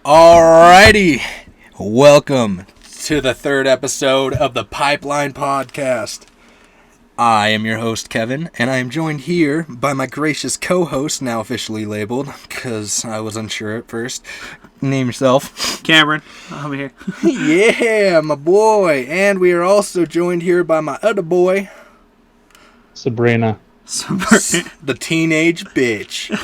Alrighty, welcome to the third episode of the Pipeline Podcast. I am your host, Kevin, and I am joined here by my gracious co-host, now officially labeled, because I was unsure at first. Name yourself. Camrin, I'm here. Yeah, my boy. And we are also joined here by my other boy, Sabrina. The teenage bitch.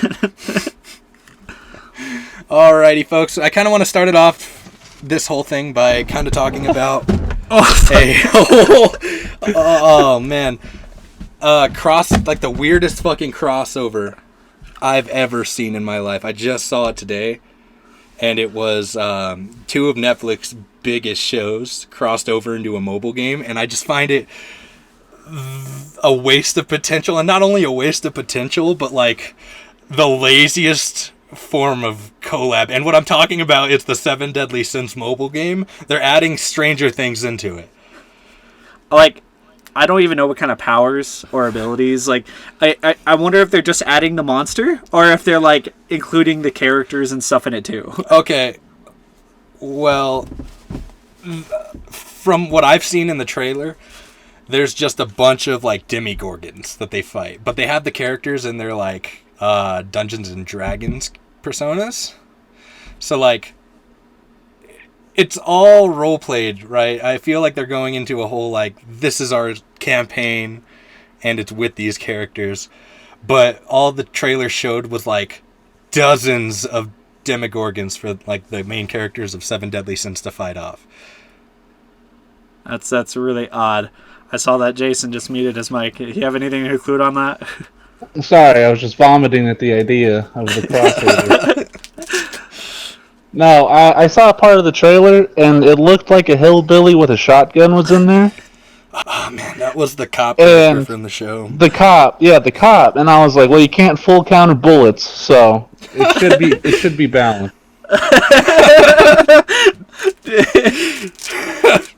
Alrighty, folks. I kind of want to start it off this whole thing by kind of talking about the weirdest fucking crossover I've ever seen in my life. I just saw it today, and it was two of Netflix's biggest shows crossed over into a mobile game, and I just find it a waste of potential, and not only a waste of potential, but like the laziest form of collab. And what I'm talking about is the 7 Deadly Sins mobile game. They're adding Stranger Things into it. Like, I don't even know what kind of powers or abilities. Like, I wonder if they're just adding the monster, or if they're, like, including the characters and stuff in it, too. Okay. Well, from what I've seen in the trailer, there's just a bunch of, like, demigorgons that they fight. But they have the characters in their, like, Dungeons and Dragons personas. So, like, it's all role-played, right? I feel like they're going into a whole, like, this is our campaign, and it's with these characters. But all the trailer showed was, like, dozens of demigorgons for, like, the main characters of 7 Deadly Sins to fight off. That's really odd. I saw that Jaison just muted his mic. Do you have anything to include on that? Sorry, I was just vomiting at the idea of the crossover. No, I saw a part of the trailer, and it looked like a hillbilly with a shotgun was in there. Oh, man, that was the cop character from the show. The cop. And I was like, well, you can't full counter bullets, so it should be balanced.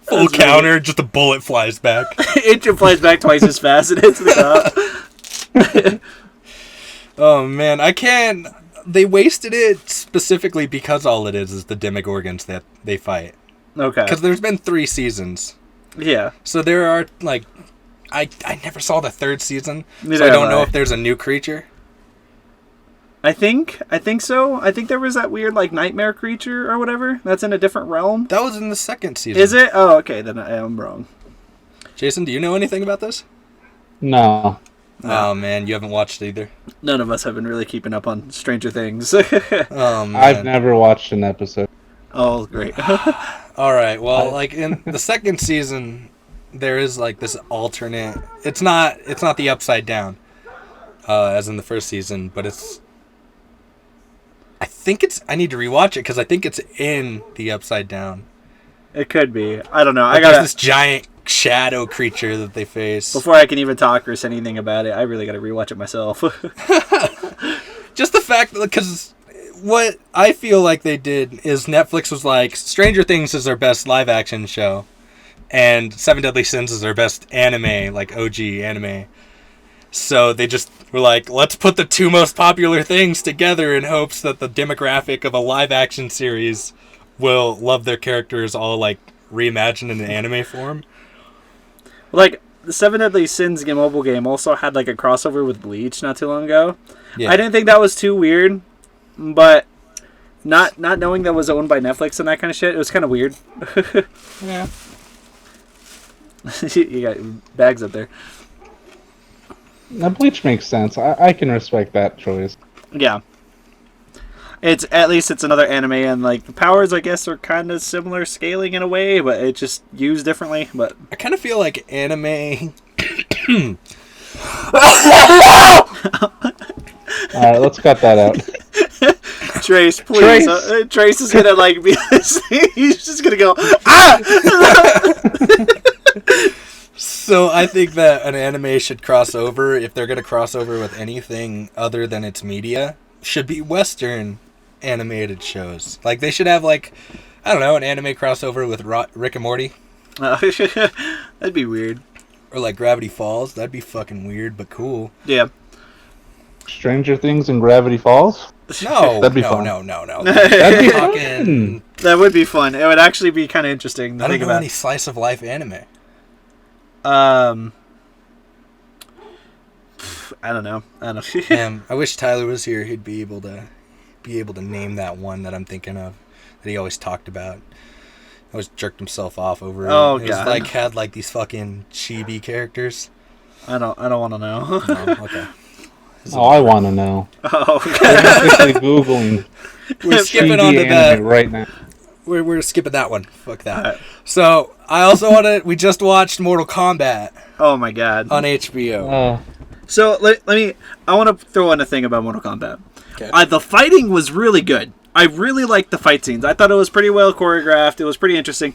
Full counter, just a bullet flies back. It flies back twice as fast and hits the cop. Oh man, I can't. They wasted it specifically because all it is the demigorgons that they fight. Okay. Because there's been 3 seasons. Yeah. So there are, like, I never saw the 3rd season, Neither so I don't know have if there's a new creature. I think so. I think there was that weird, like, nightmare creature or whatever. That's in a different realm. That was in the 2nd season. Is it? Oh, okay. Then I am wrong. Jaison, do you know anything about this? No. Oh man, you haven't watched it either. None of us have been really keeping up on Stranger Things. Oh man. I've never watched an episode. Oh, great. All right. Well, like in the 2nd season, there is like this alternate. It's not the Upside Down, as in the 1st season, but it's. I need to rewatch it because I think it's in the Upside Down. It could be. I don't know. But there's this giant shadow creature that they face. Before I can even talk or say anything about it, I really got to rewatch it myself. Just the fact that, because what I feel like they did is Netflix was like, Stranger Things is their best live action show, and 7 Deadly Sins is their best anime, like OG anime. So they just were like, let's put the 2 most popular things together in hopes that the demographic of a live action series will love their characters all like reimagined in an anime form. Like, the 7 Deadly Sins mobile game also had like a crossover with Bleach not too long ago. Yeah. I didn't think that was too weird, but not knowing that was owned by Netflix and that kind of shit, it was kind of weird. Yeah. You got bags up there. Now, Bleach makes sense. I can respect that choice. Yeah. It's at least it's another anime, and like the powers, I guess, are kind of similar scaling in a way, but it's just used differently. But I kind of feel like anime. All right, let's cut that out. Trace, please. Trace is gonna like be. He's just gonna go. Ah! So I think that an anime should cross over, if they're gonna cross over with anything other than its media, should be Western animated shows. Like, they should have, like, I don't know, an anime crossover with Rick and Morty. That'd be weird. Or, like, Gravity Falls. That'd be fucking weird, but cool. Yeah. Stranger Things and Gravity Falls? No, That'd be no, fun. no. That'd be Fucking, That would be fun. It would actually be kind of interesting to I don't think know about. any slice of life anime. I don't know. Damn, I wish Tyler was here. He'd be able to name that one that I'm thinking of that he always talked about. Always jerked himself off over it. Oh, It was God. like had like these fucking chibi characters. I don't want to know. Oh, okay. Oh, I want to know. Oh, I'm officially Googling We're skipping chibi on to anime that. right now. We're skipping that one. Fuck that. Alright. So I also want to. We just watched Mortal Kombat oh my God. on HBO. So let me. I want to throw in a thing about Mortal Kombat. Okay. The fighting was really good. I really liked the fight scenes. I thought it was pretty well choreographed. It was pretty interesting.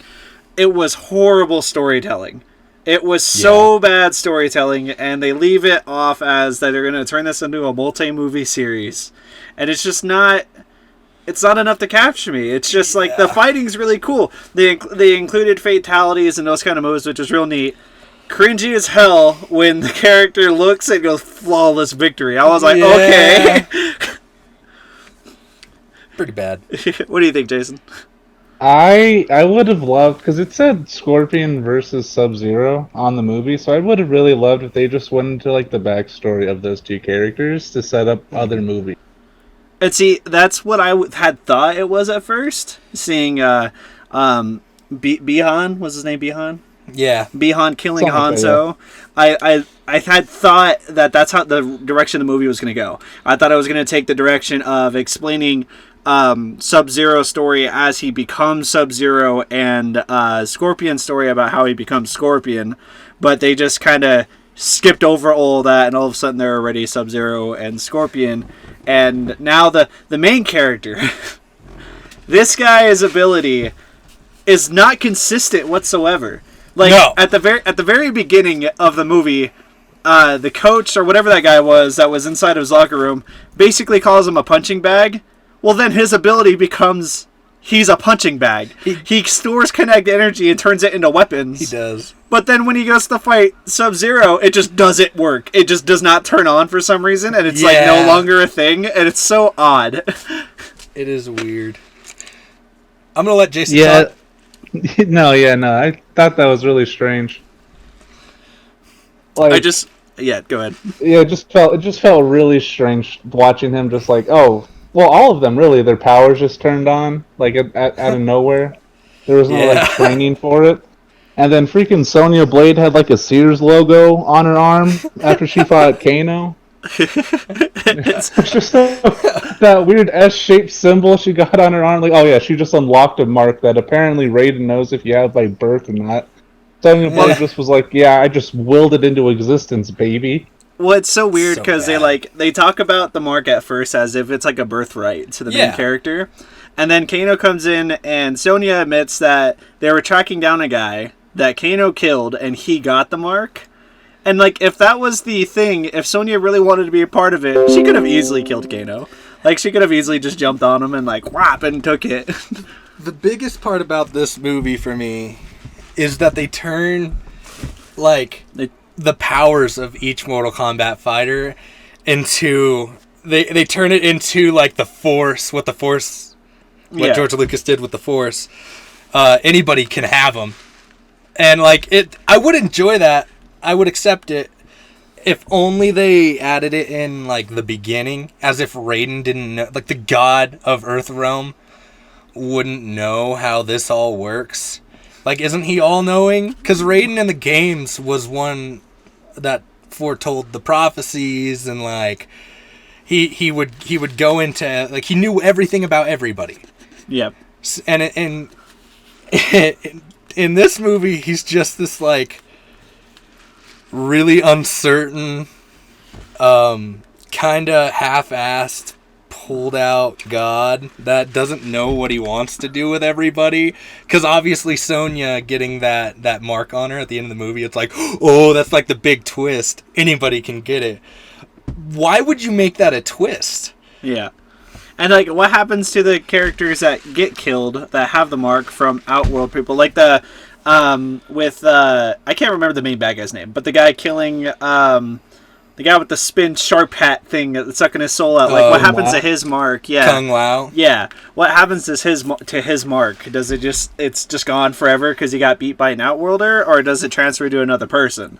It was horrible storytelling. It was so bad storytelling, and they leave it off as that they're going to turn this into a multi-movie series, and it's just not. It's not enough to capture me. It's just like the fighting's really cool. They included fatalities and those kind of moves, which was real neat. Cringy as hell when the character looks and goes flawless victory. I was like, okay. Pretty bad. What do you think, Jason? I would have loved, because it said Scorpion versus Sub-Zero on the movie, so I would have really loved if they just went into like the backstory of those two characters to set up other movies. And see, that's what I had thought it was at first. Seeing Bihan, was his name Bihan? Yeah. Bihan killing Something like Hanzo. I had thought that's how the direction the movie was going to go. I thought it was going to take the direction of explaining Sub-Zero story as he becomes Sub-Zero and Scorpion's story about how he becomes Scorpion, but they just kind of skipped over all that, and all of a sudden they're already Sub-Zero and Scorpion, and now the main character, this guy's ability is not consistent whatsoever. Like No. at the very beginning of the movie, the coach or whatever that guy was that was inside of his locker room basically calls him a punching bag. Well, then his ability becomes he's a punching bag. He stores kinetic energy and turns it into weapons. He does. But then when he goes to fight Sub-Zero, it just doesn't work. It just does not turn on for some reason, and it's like no longer a thing, and it's so odd. It is weird. I'm gonna let Jason talk. No. I thought that was really strange. Like, go ahead. yeah, it just felt really strange watching him just like, oh, well, all of them really, their powers just turned on like out of nowhere. There was no like training for it. And then freaking Sonya Blade had like a Sears logo on her arm after she fought Kano. It's just that weird S-shaped symbol she got on her arm. Like, oh yeah, she just unlocked a mark that apparently Raiden knows if you have by birth or not. Sonya Blade just was like, yeah, I just willed it into existence, baby. Well, it's so weird So because they talk about the mark at first as if it's like a birthright to the main character. And then Kano comes in and Sonya admits that they were tracking down a guy that Kano killed and he got the mark. And like if that was the thing, if Sonya really wanted to be a part of it, she could have easily killed Kano. Like she could have easily just jumped on him and like whap and took it. The biggest part about this movie for me is that they turn like the powers of each Mortal Kombat fighter into they turn it into like the Force, what George Lucas did with the Force. Anybody can have them, and like it, I would enjoy that. I would accept it if only they added it in like the beginning, as if Raiden didn't know, like the god of Earthrealm wouldn't know how this all works. Like, isn't he all-knowing? Because Raiden in the games was one that foretold the prophecies, and like he would go into like he knew everything about everybody. Yep. And in this movie, he's just this like really uncertain, kind of half-assed, pulled out god that doesn't know what he wants to do with everybody. Because obviously Sonya getting that mark on her at the end of the movie, it's like, oh, that's like the big twist. Anybody can get it. Why would you make that a twist? Yeah. And like what happens to the characters that get killed that have the mark from Outworld people? Like the I can't remember the main bad guy's name, but the guy killing The guy with the spin sharp hat thing that's sucking his soul out. Like, what happens to his mark? Yeah. Kung Lao? Yeah. What happens to his mark? Does it's just gone forever because he got beat by an Outworlder? Or does it transfer to another person?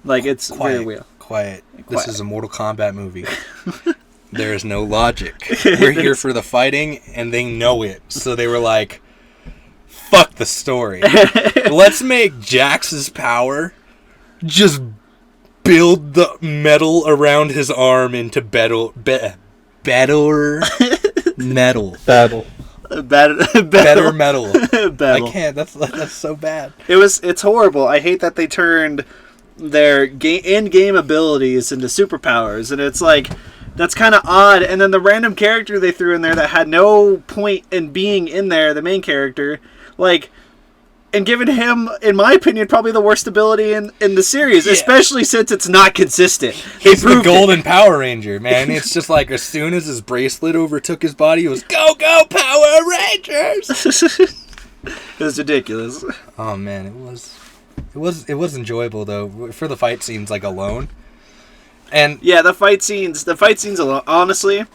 Like, it's very weird. Quiet. This is a Mortal Kombat movie. There is no logic. We're here for the fighting, and they know it. So they were like, fuck the story. Let's make Jax's power just build the metal around his arm into better metal. Better metal. I can't. That's so bad. It's horrible. I hate that they turned their in-game abilities into superpowers, and it's like, that's kind of odd. And then the random character they threw in there that had no point in being in there, the main character, like, and given him, in my opinion, probably the worst ability in the series, especially since it's not consistent. He's the golden Power Ranger, man. It's just like, as soon as his bracelet overtook his body, it was, go, go, Power Rangers! It was ridiculous. Oh, man, it was enjoyable, though, for the fight scenes, like, alone. And yeah, the fight scenes alone, honestly,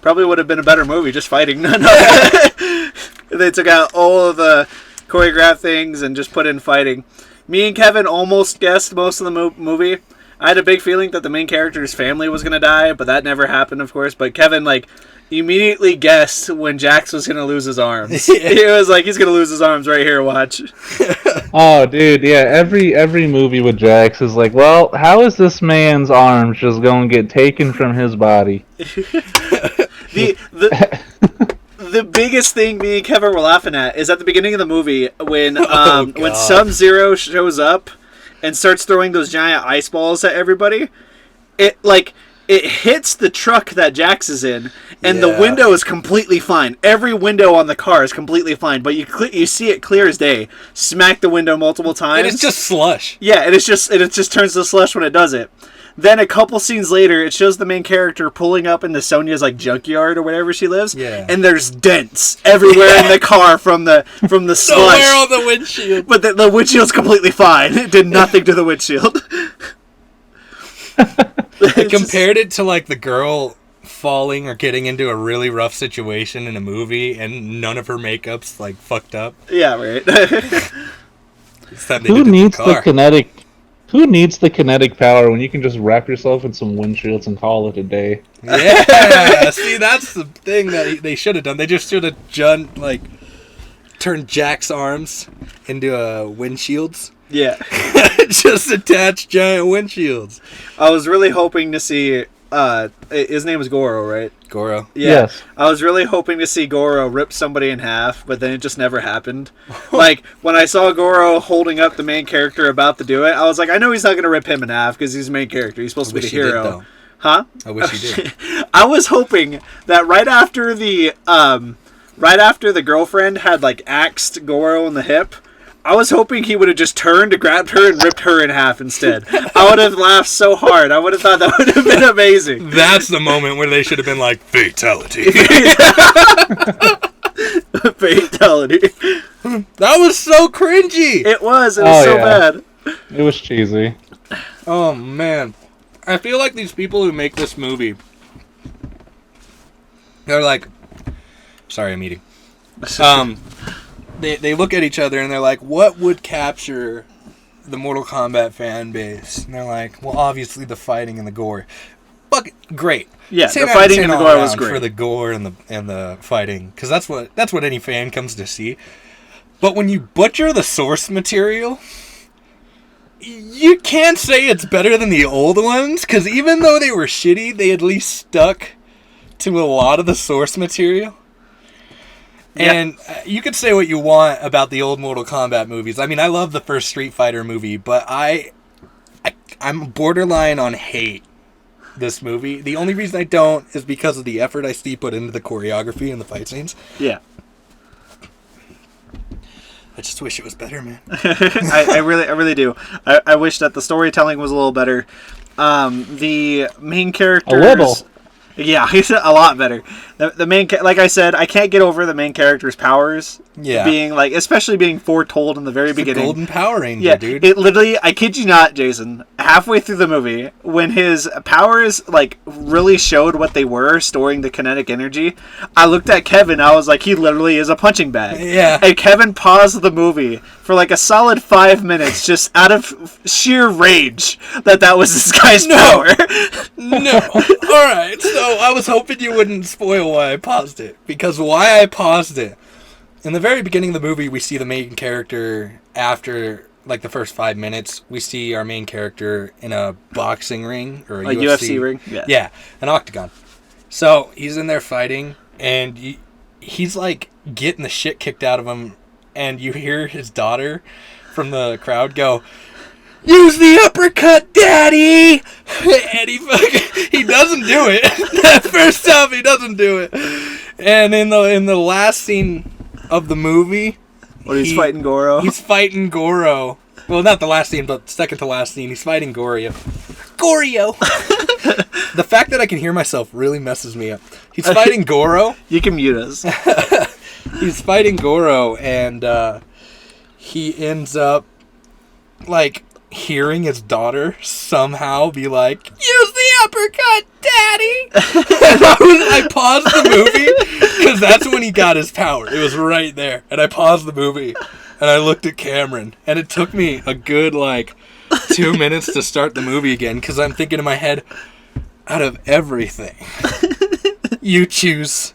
probably would have been a better movie just fighting. They took out all of the choreographed things and just put in fighting. Me and Kevin almost guessed most of the movie. I had a big feeling that the main character's family was going to die, but that never happened, of course. But Kevin, like, immediately guessed when Jax was going to lose his arms. He was like, he's going to lose his arms right here, watch. Oh, dude, yeah, every movie with Jax is like, well, how is this man's arms just going to get taken from his body? The biggest thing me and Kevin were laughing at is at the beginning of the movie when Sub-Zero shows up and starts throwing those giant ice balls at everybody. It hits the truck that Jax is in, and the window is completely fine. Every window on the car is completely fine, but you see it clear as day. Smack the window multiple times. And it's just slush. Yeah, and it just turns to slush when it does it. Then a couple scenes later, it shows the main character pulling up into Sonya's like junkyard or wherever she lives, and there's dents everywhere in the car from the slush. Somewhere on the windshield. But the windshield's completely fine. It did nothing to the windshield. I compared it to like the girl falling or getting into a really rough situation in a movie, and none of her makeup's like fucked up. Yeah, right. Who needs the kinetic? Who needs the kinetic power when you can just wrap yourself in some windshields and call it a day? Yeah, see, that's the thing that they should have done. They just should have turned Jack's arms into windshields. Yeah. Just attach giant windshields. I was really hoping to see... his name is Goro, right? Goro. Yeah. Yes. I was really hoping to see Goro rip somebody in half, but then it just never happened. Like, when I saw Goro holding up the main character about to do it, I was like, I know he's not going to rip him in half because he's the main character. He's supposed to be the hero. Did, huh? I wish he did. I was hoping that right after the girlfriend had, like, axed Goro in the hip, I was hoping he would have just turned, grabbed her, and ripped her in half instead. I would have laughed so hard. I would have thought that would have been amazing. That's the moment where they should have been like, fatality. Fatality. That was so cringy. It was so bad. It was cheesy. Oh, man. I feel like these people who make this movie, they're like, sorry, I'm eating. They look at each other and they're like, what would capture the Mortal Kombat fan base? And they're like, well, obviously the fighting and the gore. But great. Yeah, the fighting and the gore was great. For the gore and the fighting, because that's what any fan comes to see. But when you butcher the source material, you can't say it's better than the old ones, because even though they were shitty, they at least stuck to a lot of the source material. And you could say what you want about the old Mortal Kombat movies. I mean, I love the first Street Fighter movie, but I'm borderline on hate this movie. The only reason I don't is because of the effort I see put into the choreography and the fight scenes. Yeah. I just wish it was better, man. I really do. I wish that the storytelling was a little better. The main characters... A little. Yeah, a lot better. The main, like I said, I can't get over the main character's powers. Yeah. Being like, especially being foretold in the very beginning. Golden Power Ranger, dude. It literally, I kid you not, Jason, halfway through the movie, when his powers like really showed what they were, storing the kinetic energy, I looked at Kevin, I was like, he literally is a punching bag. Yeah. And Kevin paused the movie for like a solid 5 minutes just out of sheer rage that was this guy's power. No. Alright, so I was hoping you wouldn't spoil why I paused it. Because why I paused it, in the very beginning of the movie, we see the main character after, like, the first 5 minutes. We see our main character in a boxing ring, or a UFC ring? Yeah, an octagon. So, he's in there fighting, and he's, like, getting the shit kicked out of him, and you hear his daughter from the crowd go, "Use the uppercut, Daddy!" And he doesn't do it. First off, he doesn't do it. And in the last scene of the movie, when he's fighting Goro. He's fighting Goro. Well, not the last scene, but second to last scene. He's fighting Gorio. The fact that I can hear myself really messes me up. He's fighting Goro. You can mute us. He's fighting Goro, and he ends up, like, hearing his daughter somehow be like, "Use the uppercut, Daddy!" And I paused the movie, because that's when he got his power. It was right there. And I paused the movie, and I looked at Camrin, and it took me a good, 2 minutes to start the movie again, because I'm thinking in my head, out of everything, you choose,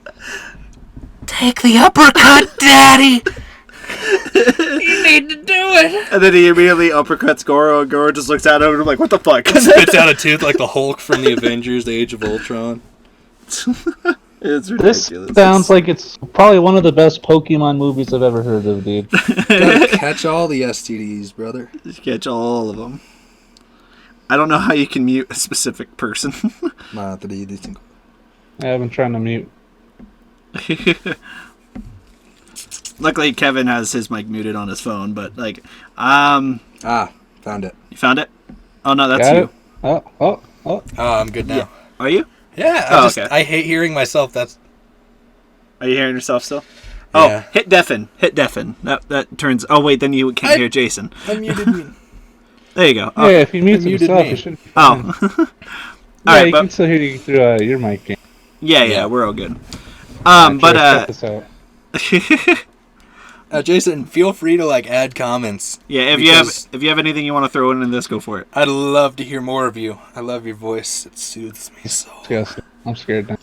take the uppercut, Daddy! You need to do it. And then he immediately uppercuts Goro, and Goro just looks at him and I'm like, what the fuck? Spits out a tooth like the Hulk from the Avengers, the Age of Ultron. It's This ridiculous. sounds like it's probably one of the best Pokemon movies I've ever heard of, dude. Gotta catch all the STDs, brother. Just catch all of them. I don't know how you can mute a specific person. I've been trying to mute. Luckily, Kevin has his mic muted on his phone, but found it. You found it? Oh no, that's Got you. it? Oh. Oh, I'm good now. Yeah. Are you? Yeah. Okay. I hate hearing myself. Are you hearing yourself still? Oh, Yeah. hit deafen. Hit deafen. That turns. Oh wait, then you can't hear Jason. I muted me. There you go. Yeah, if you mute muted yourself, me. you should. Oh. Yeah, Alright, you but can still hear you through your mic. yeah, we're all good. Check But this out. Jason, feel free to add comments. yeah, if you have anything you want to throw in this, go for it. I'd love to hear more of you. I love your voice. It soothes me so. Yes, I'm scared now.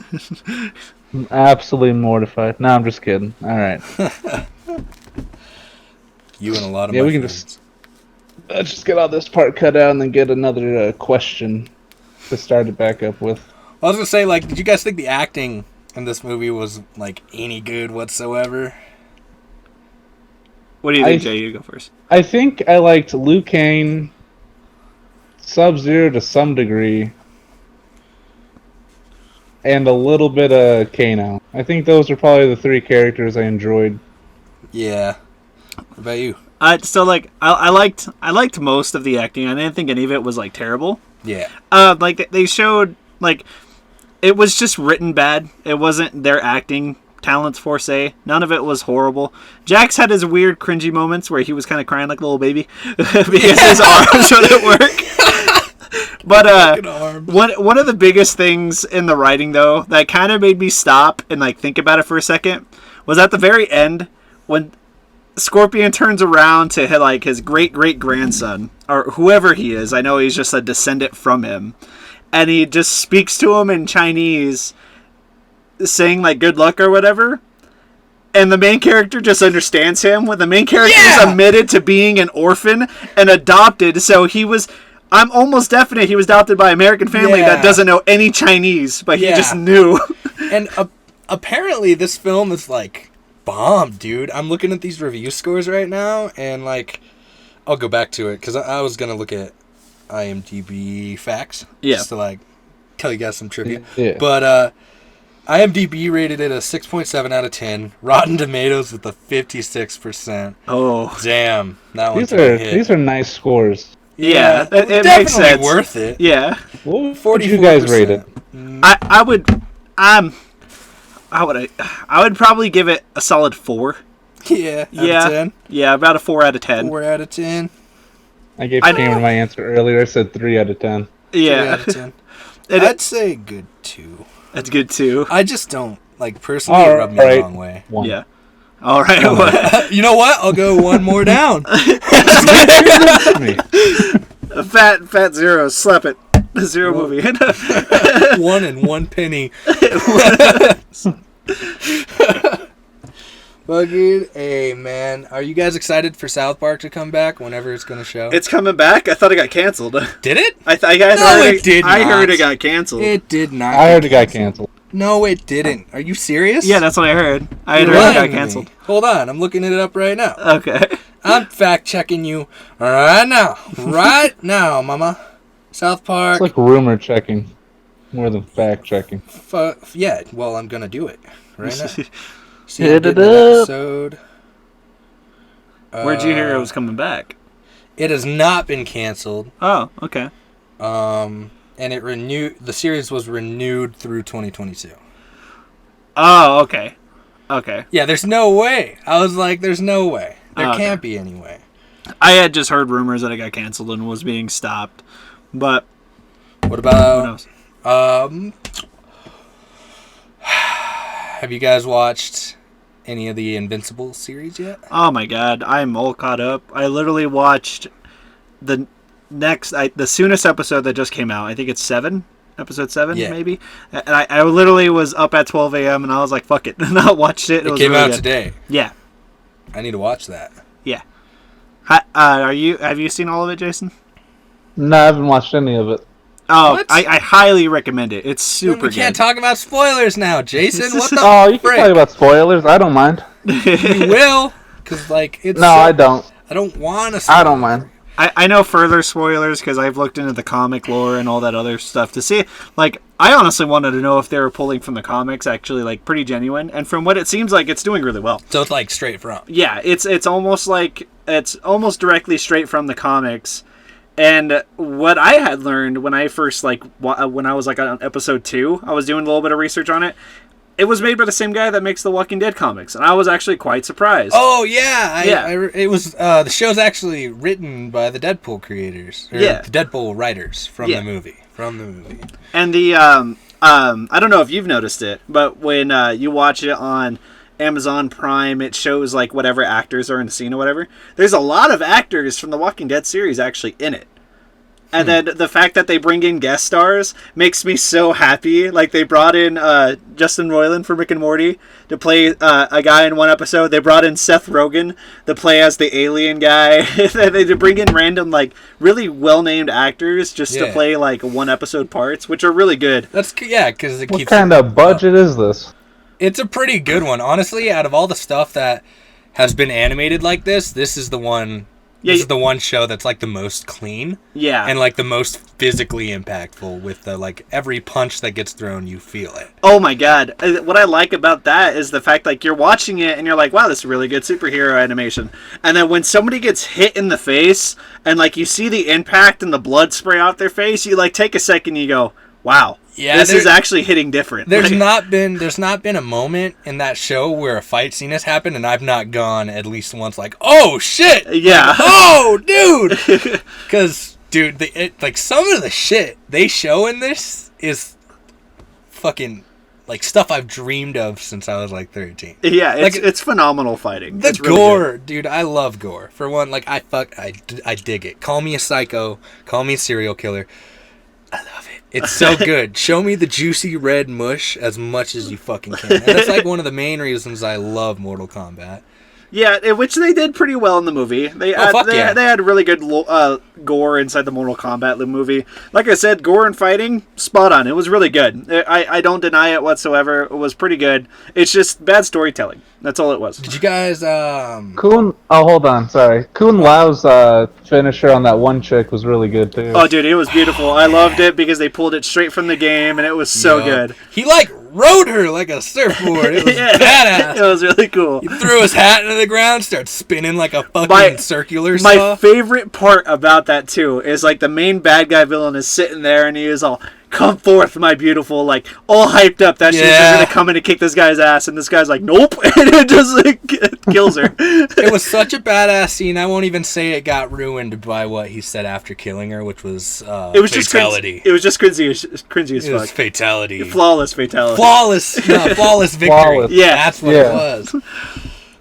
I'm absolutely mortified. No, I'm just kidding. All right. You and a lot of Yeah, my we can friends. Let's just get all this part cut out and then get another question to start it back up with. I was gonna say, did you guys think the acting in this movie was any good whatsoever? What do you think, Jay? You go first. I think I liked Liu Kang, Sub-Zero to some degree, and a little bit of Kano. I think those are probably the three characters I enjoyed. Yeah. What about you? I liked most of the acting. I didn't think any of it was terrible. Yeah. They showed it was just written bad. It wasn't their acting talents for se. None of it was horrible. Jax had his weird cringy moments where he was kind of crying like a little baby because his arms wouldn't work. But one of the biggest things in the writing though that kind of made me stop and think about it for a second was at the very end when Scorpion turns around to his great-great-grandson or whoever he is. I know he's just a descendant from him. And he just speaks to him in Chinese saying good luck or whatever, and the main character just understands him when the main character is admitted to being an orphan and adopted, so I'm almost definite he was adopted by an American family that doesn't know any Chinese, but he just knew. And apparently this film is bomb, dude. I'm looking at these review scores right now, and I'll go back to it because I was gonna look at IMDb facts just to tell you guys some trivia. But IMDb rated it a 6.7 out of 10. Rotten Tomatoes with a 56%. Oh, damn! That one These are nice scores. Yeah, it definitely makes sense. Worth it. Yeah. What would you guys rate it? I would probably give it a solid 4. Yeah. Out Yeah. of 10. Yeah, about a 4 out of 10. 4 out of 10. I gave Cameron my answer earlier. I said 3 out of 10. 3 Yeah. out of 10. I'd say good 2. That's good too. I just don't, like, personally, it rubbed me the wrong way. 1. Yeah. All right. You know what? I'll go one more down. Me. Fat Zero. Slap it. The Zero movie. 1 and 1 penny. Fucking A, man. Are you guys excited for South Park to come back whenever it's going to show? It's coming back. I thought it got canceled. Did it? I heard it got canceled. It did not. I heard it got canceled. No, it didn't. Are you serious? Yeah, that's what I heard. I had You're heard it lying got to me. canceled. Hold on. I'm looking it up right now. Okay. I'm fact checking you right now. Right now, mama. South Park. It's like rumor checking more than fact checking. Yeah, well, I'm going to do it right now. See, Hit I'm it getting an up. episode. Where'd you hear it was coming back? It has not been canceled. Oh, okay. And it renewed. The series was renewed through 2022. Oh, okay. Okay. Yeah, there's no way. I was like, there's no way. There Oh, okay. can't be any way. I had just heard rumors that it got canceled and was being stopped, but What who about? knows? Have you guys watched any of the Invincible series yet? Oh my god, I'm all caught up. I literally watched the soonest episode that just came out. I think it's 7. Episode 7, Yeah. maybe. And I literally was up at 12 a.m. and I was like, "Fuck it," and I watched it. It was came really out good. today. Yeah, I need to watch that. yeah. Have you seen all of it, Jason? No, I haven't watched any of it. Oh, What? I highly recommend it. It's super We can't good. talk about spoilers now, Jason. What the Oh, you can frick? talk about spoilers. I don't mind. You will, because like it's. No, I don't. I don't want to. I don't mind. I know further spoilers because I've looked into the comic lore and all that other stuff to see. Like, I honestly wanted to know if they were pulling from the comics actually, like, pretty genuine. And from what it seems like, it's doing really well. So it's like straight from. Yeah, it's almost like it's almost directly straight from the comics. And what I had learned when I first when I was like on episode 2, I was doing a little bit of research on it. It was made by the same guy that makes the Walking Dead comics, and I was actually quite surprised. Oh yeah, Yeah. it was the show's actually written by the Deadpool creators, or Yeah. the Deadpool writers from Yeah. the movie. And the I don't know if you've noticed it, but when you watch it on Amazon Prime, it shows like whatever actors are in the scene or whatever. There's a lot of actors from the Walking Dead series actually in it. And then the fact that they bring in guest stars makes me so happy. Like, they brought in Justin Roiland from Rick and Morty to play a guy in one episode. They brought in Seth Rogen to play as the alien guy. They bring in random, like, really well-named actors just to Yeah. play, like, one-episode parts, which are really good. That's because it What keeps. kind of budget is this? It's a pretty good one, honestly. Out of all the stuff that has been animated like this is the one. Yeah, This is the one show that's like the most clean Yeah. and like the most physically impactful. With the like every punch that gets thrown, you feel it. Oh my god. What I like about that is the fact like you're watching it and you're like, wow, this is really good superhero animation. And then when somebody gets hit in the face and like you see the impact and the blood spray out their face, you like take a second and you go, wow. Yeah, this is actually hitting different. There's Like, not been a moment in that show where a fight scene has happened and I've not gone at least once like, oh shit, Yeah. like, oh dude, because dude, like some of the shit they show in this is fucking like stuff I've dreamed of since I was like 13. Yeah, Like, it's phenomenal fighting. The It's really gore, dude, I love gore. For one, like I dig it. Call me a psycho, call me a serial killer. I love it. It's so good. Show me the juicy red mush as much as you fucking can. And that's like one of the main reasons I love Mortal Kombat. Yeah, which they did pretty well in the movie. They had really good gore inside the Mortal Kombat movie. Like I said, gore and fighting, spot on. It was really good. I don't deny it whatsoever. It was pretty good. It's just bad storytelling. That's all it was. Did you guys Kun. Oh, hold on. Sorry. Kun Lao's finisher on that one chick was really good too. Oh, dude, it was beautiful. I loved it because they pulled it straight from the game, and it was so good. He like rode her like a surfboard. It was badass. It was really cool. He threw his hat into the ground, started spinning like a fucking circular My saw. favorite part about that too is like the main bad guy villain is sitting there and he is all, come forth, my beautiful, like, all hyped up that she's going to come in and kick this guy's ass, and this guy's like, nope, and it just, like, kills her. It was such a badass scene, I won't even say it got ruined by what he said after killing her, which was, it was fatality. It was just cringy as fuck. It was fatality. Flawless fatality. Flawless victory. Flawless. Yeah. That's what it was.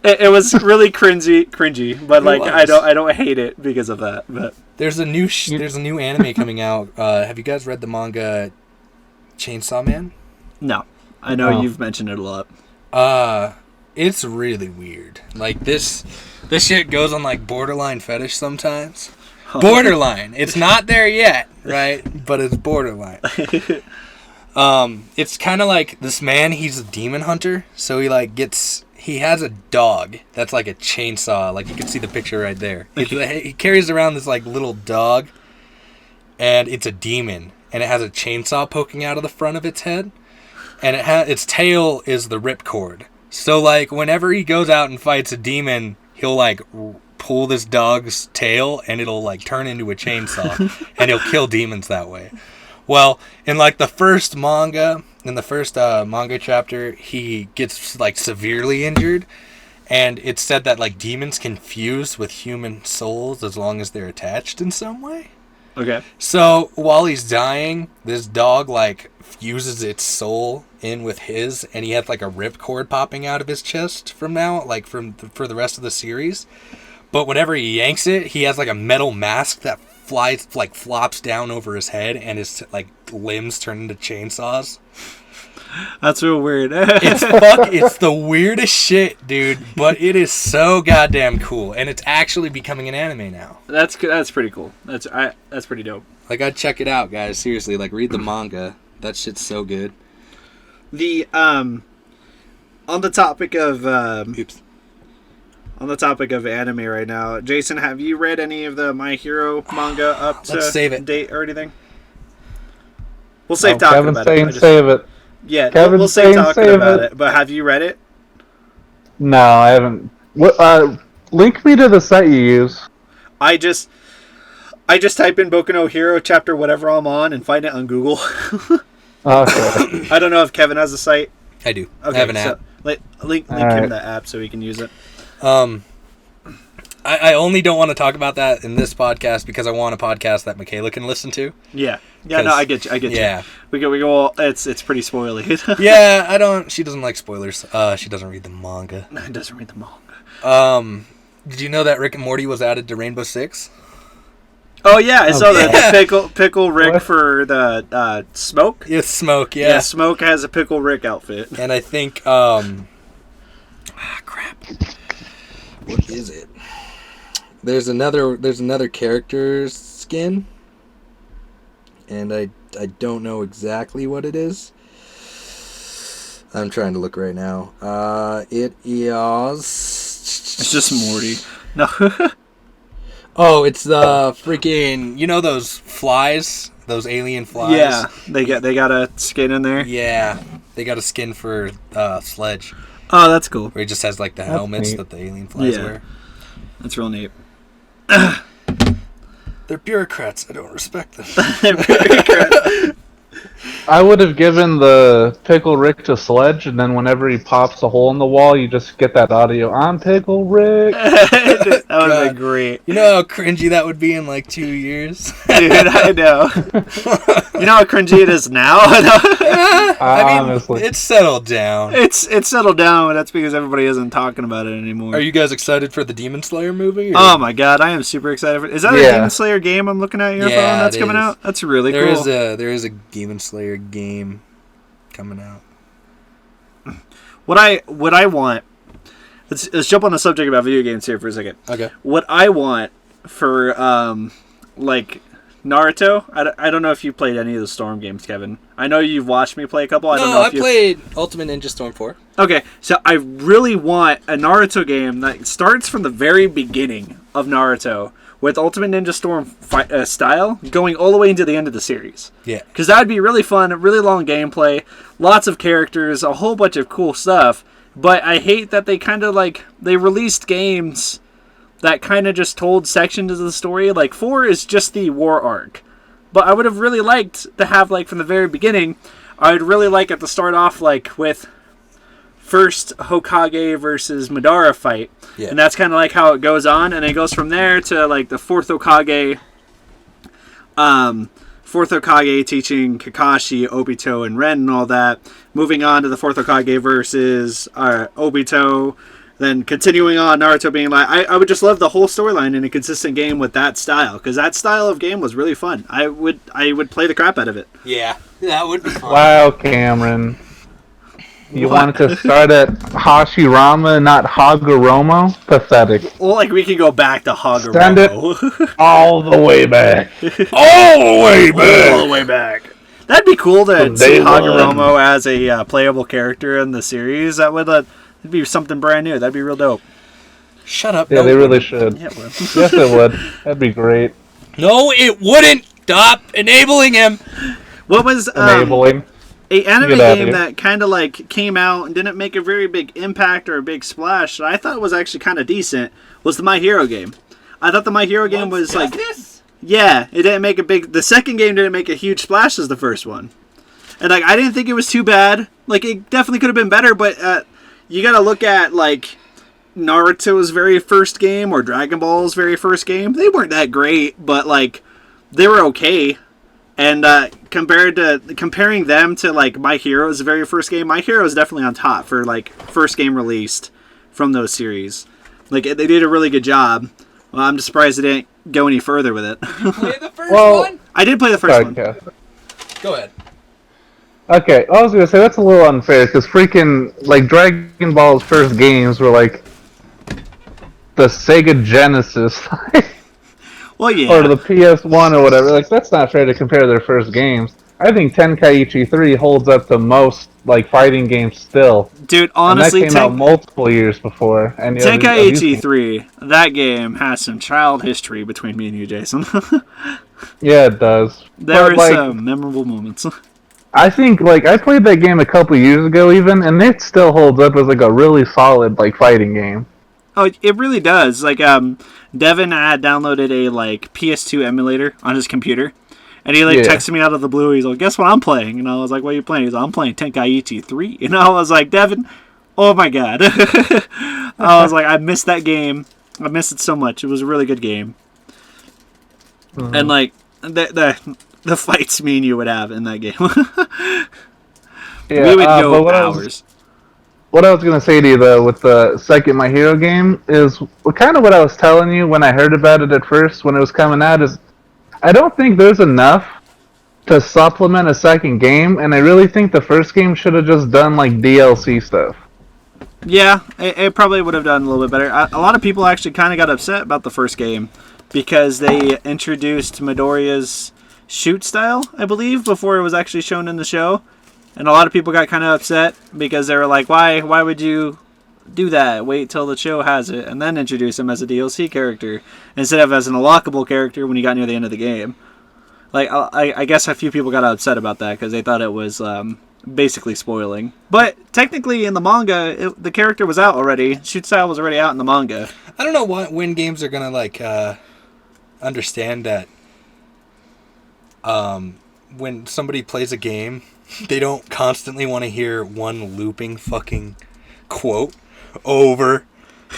It was really cringy, but like I don't hate it because of that. But there's a new anime coming out. Have you guys read the manga Chainsaw Man? No, I know you've mentioned it a lot. It's really weird. Like this shit goes on like borderline fetish sometimes. Borderline. It's not there yet, right? But it's borderline. It's kind of like this man. He's a demon hunter, so he has a dog that's like a chainsaw. Like you can see the picture right there. He carries around this like little dog, and it's a demon, and it has a chainsaw poking out of the front of its head, and its tail is the ripcord. So like whenever he goes out and fights a demon, he'll like pull this dog's tail, and it'll like turn into a chainsaw, and he'll kill demons that way. Well, in like the first manga chapter, he gets like severely injured, and it's said that like demons can fuse with human souls as long as they're attached in some way. Okay. So while he's dying, this dog like fuses its soul in with his, and he has like a ripcord popping out of his chest from now, like for the rest of the series. But whenever he yanks it, he has like a metal mask that flops down over his head, and his like limbs turn into chainsaws. That's real weird. It's the weirdest shit, dude. But it is so goddamn cool, and it's actually becoming an anime now. That's pretty cool. That's pretty dope. Like I'd check it out, guys. Seriously, like read the manga. That shit's so good. The on the topic of On the topic of anime right now, Jason, have you read any of the My Hero manga up to date or anything? We'll save talking Kevin's about saying it. Save it. Yeah, Kevin's we'll save talking save about it. it. But have you read it? No, I haven't. What? Link me to the site you use. I just type in Boku no Hero chapter whatever I'm on and find it on Google. Okay. I don't know if Kevin has a site. I do. Okay, I have an app. Link him the app so he can use it. I only don't want to talk about that in this podcast because I want a podcast that Michaela can listen to. Yeah. No, I get you. Yeah. We go. It's pretty spoily. Yeah, she doesn't like spoilers. She doesn't read the manga. It doesn't read the manga. Did you know that Rick and Morty was added to Rainbow Six? Oh yeah, I saw that. Yeah. Pickle Rick for the Smoke. Yeah, Smoke. Yeah. Yeah, Smoke has a Pickle Rick outfit. And I think crap. What is it? There's another character's skin, and I don't know exactly what it is. I'm trying to look right now. It is. It's just Morty. No. Oh, it's the freaking, those flies, those alien flies. Yeah, they got a skin in there. Yeah, they got a skin for Sledge. Oh, that's cool. Where he just has like the helmets that the alien flies wear. That's real neat. They're bureaucrats. I don't respect them. I would have given the Pickle Rick to Sledge, and then whenever he pops a hole in the wall, you just get that audio. I'm Pickle Rick. That would have been great. You know how cringy that would be in like 2 years? Dude, I know. You know how cringy it is now? Honestly. It's settled down. It's settled down, but that's because everybody isn't talking about it anymore. Are you guys excited for the Demon Slayer movie? Or? Oh my god, I am super excited for it. Is that a Demon Slayer game I'm looking at your phone that's coming out? That's really cool. There is a Demon Slayer game coming out. What I want. Let's jump on the subject about video games here for a second. Okay. What I want for like Naruto. I don't know if you played any of the Storm games, Kevin. I know you've watched me play a couple. I played Ultimate Ninja Storm 4. Okay, so I really want a Naruto game that starts from the very beginning of Naruto with Ultimate Ninja Storm style going all the way into the end of the series. Yeah. Because that would be really fun, really long gameplay, lots of characters, a whole bunch of cool stuff. But I hate that they released games that kind of just told sections of the story. Like 4 is just the war arc. But I would have really liked to have, like, from the very beginning, I would really like it to start off, like, with first Hokage versus Madara fight. Yeah. And that's kind of like how it goes on. And it goes from there to, like, the fourth Hokage teaching Kakashi, Obito, and Ren and all that. Moving on to the fourth Hokage versus Obito. Then continuing on, Naruto being like... I would just love the whole storyline in a consistent game with that style. Because that style of game was really fun. I would play the crap out of it. Yeah, that would be fun. Wow, Camrin. You What? wanted to start at Hashirama, not Hagoromo? Pathetic. Well, like, we can go back to Hagoromo. Send it all the way back. All the way back. All the way back. That'd be cool to From see day one. Hagoromo as a playable character in the series. That would it'd be something brand new. That'd be real dope. Shut up. Yeah, no, they it really wouldn't. should. Yeah, it would. Yes, it would. That'd be great. No, it wouldn't. Stop enabling him. What was Enabling. a anime Get outta game here. that kind of like came out and didn't make a very big impact or a big splash that I thought was actually kind of decent was the My Hero game. I thought the My Hero game was like... this? Yeah, it didn't make a big... The second game didn't make a huge splash as the first one. And, like, I didn't think it was too bad. Like, it definitely could have been better, but you gotta look at, like, Naruto's very first game or Dragon Ball's very first game. They weren't that great, but, like, they were okay. And comparing them to, like, My Hero's very first game, My Hero is definitely on top for, like, first game released from those series. Like, they did a really good job. Well, I'm just surprised they didn't go any further with it. Play the first Well- one? I did play the first one. Okay. Go ahead. Okay, I was gonna say that's a little unfair because freaking like Dragon Ball's first games were like the Sega Genesis Well, yeah. or the PS1 or whatever. Like that's not fair to compare their first games. I think Tenkaichi 3 holds up to most like fighting games still. Dude, And honestly, that came out multiple years before. And Tenkaichi 3, that game has some child history between me and you, Jason. Yeah, it does. There But, were like, some memorable moments. I think like I played that game a couple years ago even, and it still holds up as like a really solid like fighting game. Oh, it really does. Like, Devin had downloaded a like PS2 emulator on his computer, and he like Yeah. texted me out of the blue. He's like, "Guess what I'm playing?" And I was like, "What are you playing?" He's like, "I'm playing Tenkaichi 3." And I was like, "Devin, oh my god!" I was like, "I missed that game. I missed it so much. It was a really good game." Mhm. And like the fights me and you would have in that game, Yeah, we would but go what hours. What I was gonna say to you though, with the second My Hero game, is kind of what I was telling you when I heard about it at first when it was coming out. Is I don't think there's enough to supplement a second game, and I really think the first game should have just done like DLC stuff. Yeah, it probably would have done a little bit better. A lot of people actually kind of got upset about the first game because they introduced Midoriya's shoot style, I believe, before it was actually shown in the show. And a lot of people got kind of upset because they were like, why would you do that? Wait till the show has it and then introduce him as a DLC character instead of as an unlockable character when you got near the end of the game. Like, I guess a few people got upset about that because they thought it was basically spoiling. But technically in the manga, the character was out already. Shoot style was already out in the manga. I don't know when games are gonna like understand that when somebody plays a game, they don't constantly want to hear one looping fucking quote over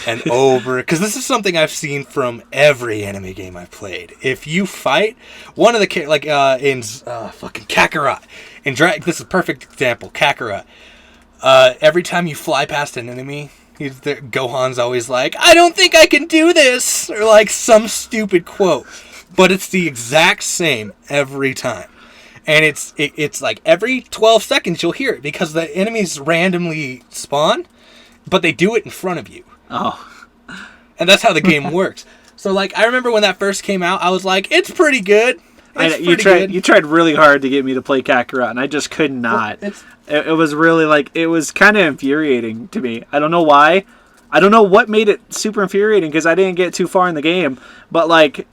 and over. Because this is something I've seen from every anime game I've played. If you fight, one of the in fucking Kakarot in this is a perfect example. Kakarot. Every time you fly past an enemy, Gohan's always like, "I don't think I can do this," or like some stupid quote. But it's the exact same every time. And it's like every 12 seconds you'll hear it because the enemies randomly spawn, but they do it in front of you. Oh. And that's how the game works. So like I remember when that first came out, I was like, it's pretty good. You tried really hard to get me to play Kakarot, and I just could not. It was really like, it was kind of infuriating to me. I don't know why. I don't know what made it super infuriating because I didn't get too far in the game. But like,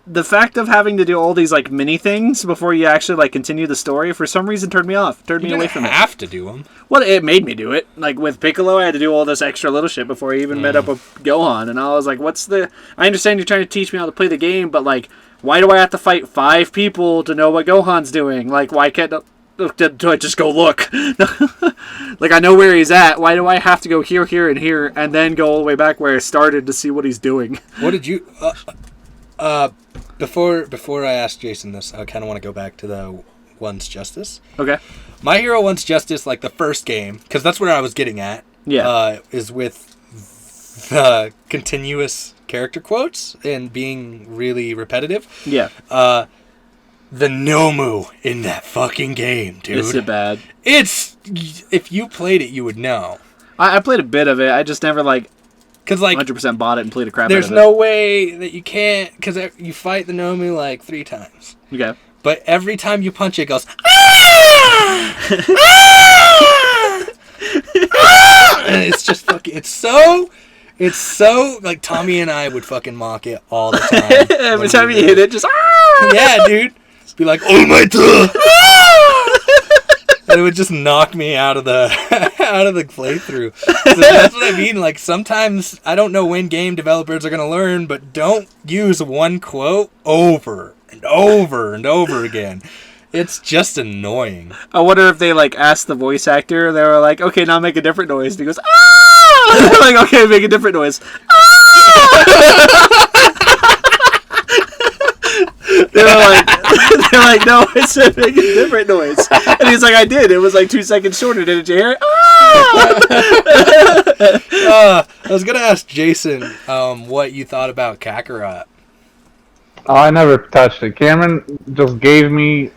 the fact of having to do all these like mini things before you actually like continue the story for some reason turned me off. Turned me away from it. You have to do them. Well, it made me do it. Like with Piccolo, I had to do all this extra little shit before I even met up with Gohan, and I was like, "What's the?" I understand you're trying to teach me how to play the game, but like, why do I have to fight 5 people to know what Gohan's doing? Like, why can't do I just go look? Like, I know where he's at. Why do I have to go here, here, and here, and then go all the way back where I started to see what he's doing? What did you... Before I ask Jason this, I kind of want to go back to the One's Justice. Okay. My Hero One's Justice, like the first game, because that's where I was getting at, is with the continuous character quotes and being really repetitive. Yeah. The Nomu in that fucking game, dude. Is it bad? It's... If you played it, you would know. I played a bit of it. I just never, Because, 100% bought it and played a crap out of it. There's no way that you can't... Because you fight the Nomu, 3 times. Okay. But every time you punch it, it goes... Ah! Ah! Ah! And it's just fucking... It's so... Tommy and I would fucking mock it all the time. Every time you hit it, just... Ah! Yeah, dude. Be like, oh my god! And it would just knock me out of the playthrough. So that's what I mean. Sometimes I don't know when game developers are gonna learn, but don't use one quote over and over and over again. It's just annoying. I wonder if they asked the voice actor. They were like, "Okay, now make a different noise." And he goes, "Ah!" They're like, "Okay, make a different noise." Ah! They're like, "No, I said make a different noise." And he's like, "I did. It was 2 seconds shorter. Didn't you hear it?" I was gonna ask Jason what you thought about Kakarot. Oh, I never touched it. Camrin just gave me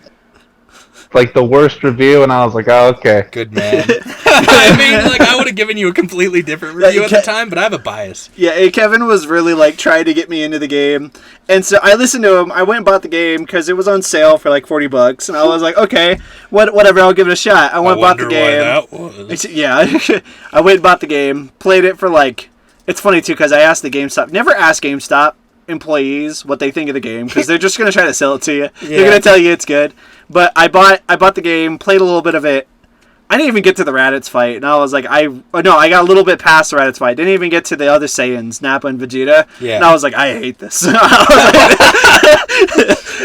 the worst review, and I was like, oh, okay. Good man. I mean, I would have given you a completely different review at the time, but I have a bias. Yeah, Kevin was really, trying to get me into the game. And so I listened to him. I went and bought the game because it was on sale for, $40. And I was like, okay, whatever, I'll give it a shot. I went and bought the game. Why that was. Yeah, I went and bought the game, played it for, It's funny, too, because I asked the GameStop. Never ask GameStop employees what they think of the game, because they're just going to try to sell it to you. Yeah. They're going to tell you it's good. But I bought the game, played a little bit of it. I didn't even get to the Raditz fight, and I was like, I got a little bit past the Raditz fight. Didn't even get to the other Saiyans, Nappa and Vegeta. Yeah. And I was like, I hate this.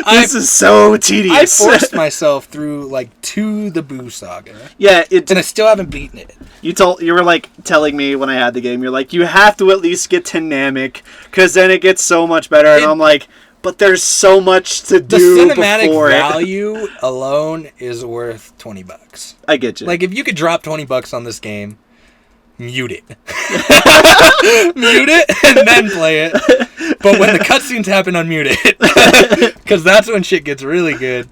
This is so tedious. I forced myself through to the Boo Saga. Yeah, and I still haven't beaten it. You were telling me when I had the game, you're like, you have to at least get to Namek, because then it gets so much better. And I'm like, but there's so much to do. The cinematic value alone is worth $20. I get you. If you could drop $20 on this game, mute it. Mute it and then play it. But when the cutscenes happen, unmute it. Because that's when shit gets really good.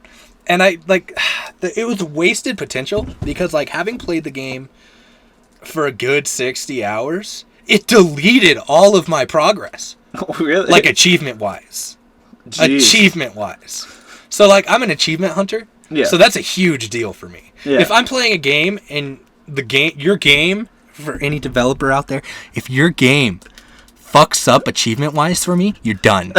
And it was wasted potential because having played the game for a good 60 hours, it deleted all of my progress. Oh, really? Achievement-wise. Achievement-wise. So, I'm an achievement hunter. Yeah. So that's a huge deal for me. Yeah. If I'm playing a game and your game, for any developer out there, if your game fucks up achievement-wise for me, you're done.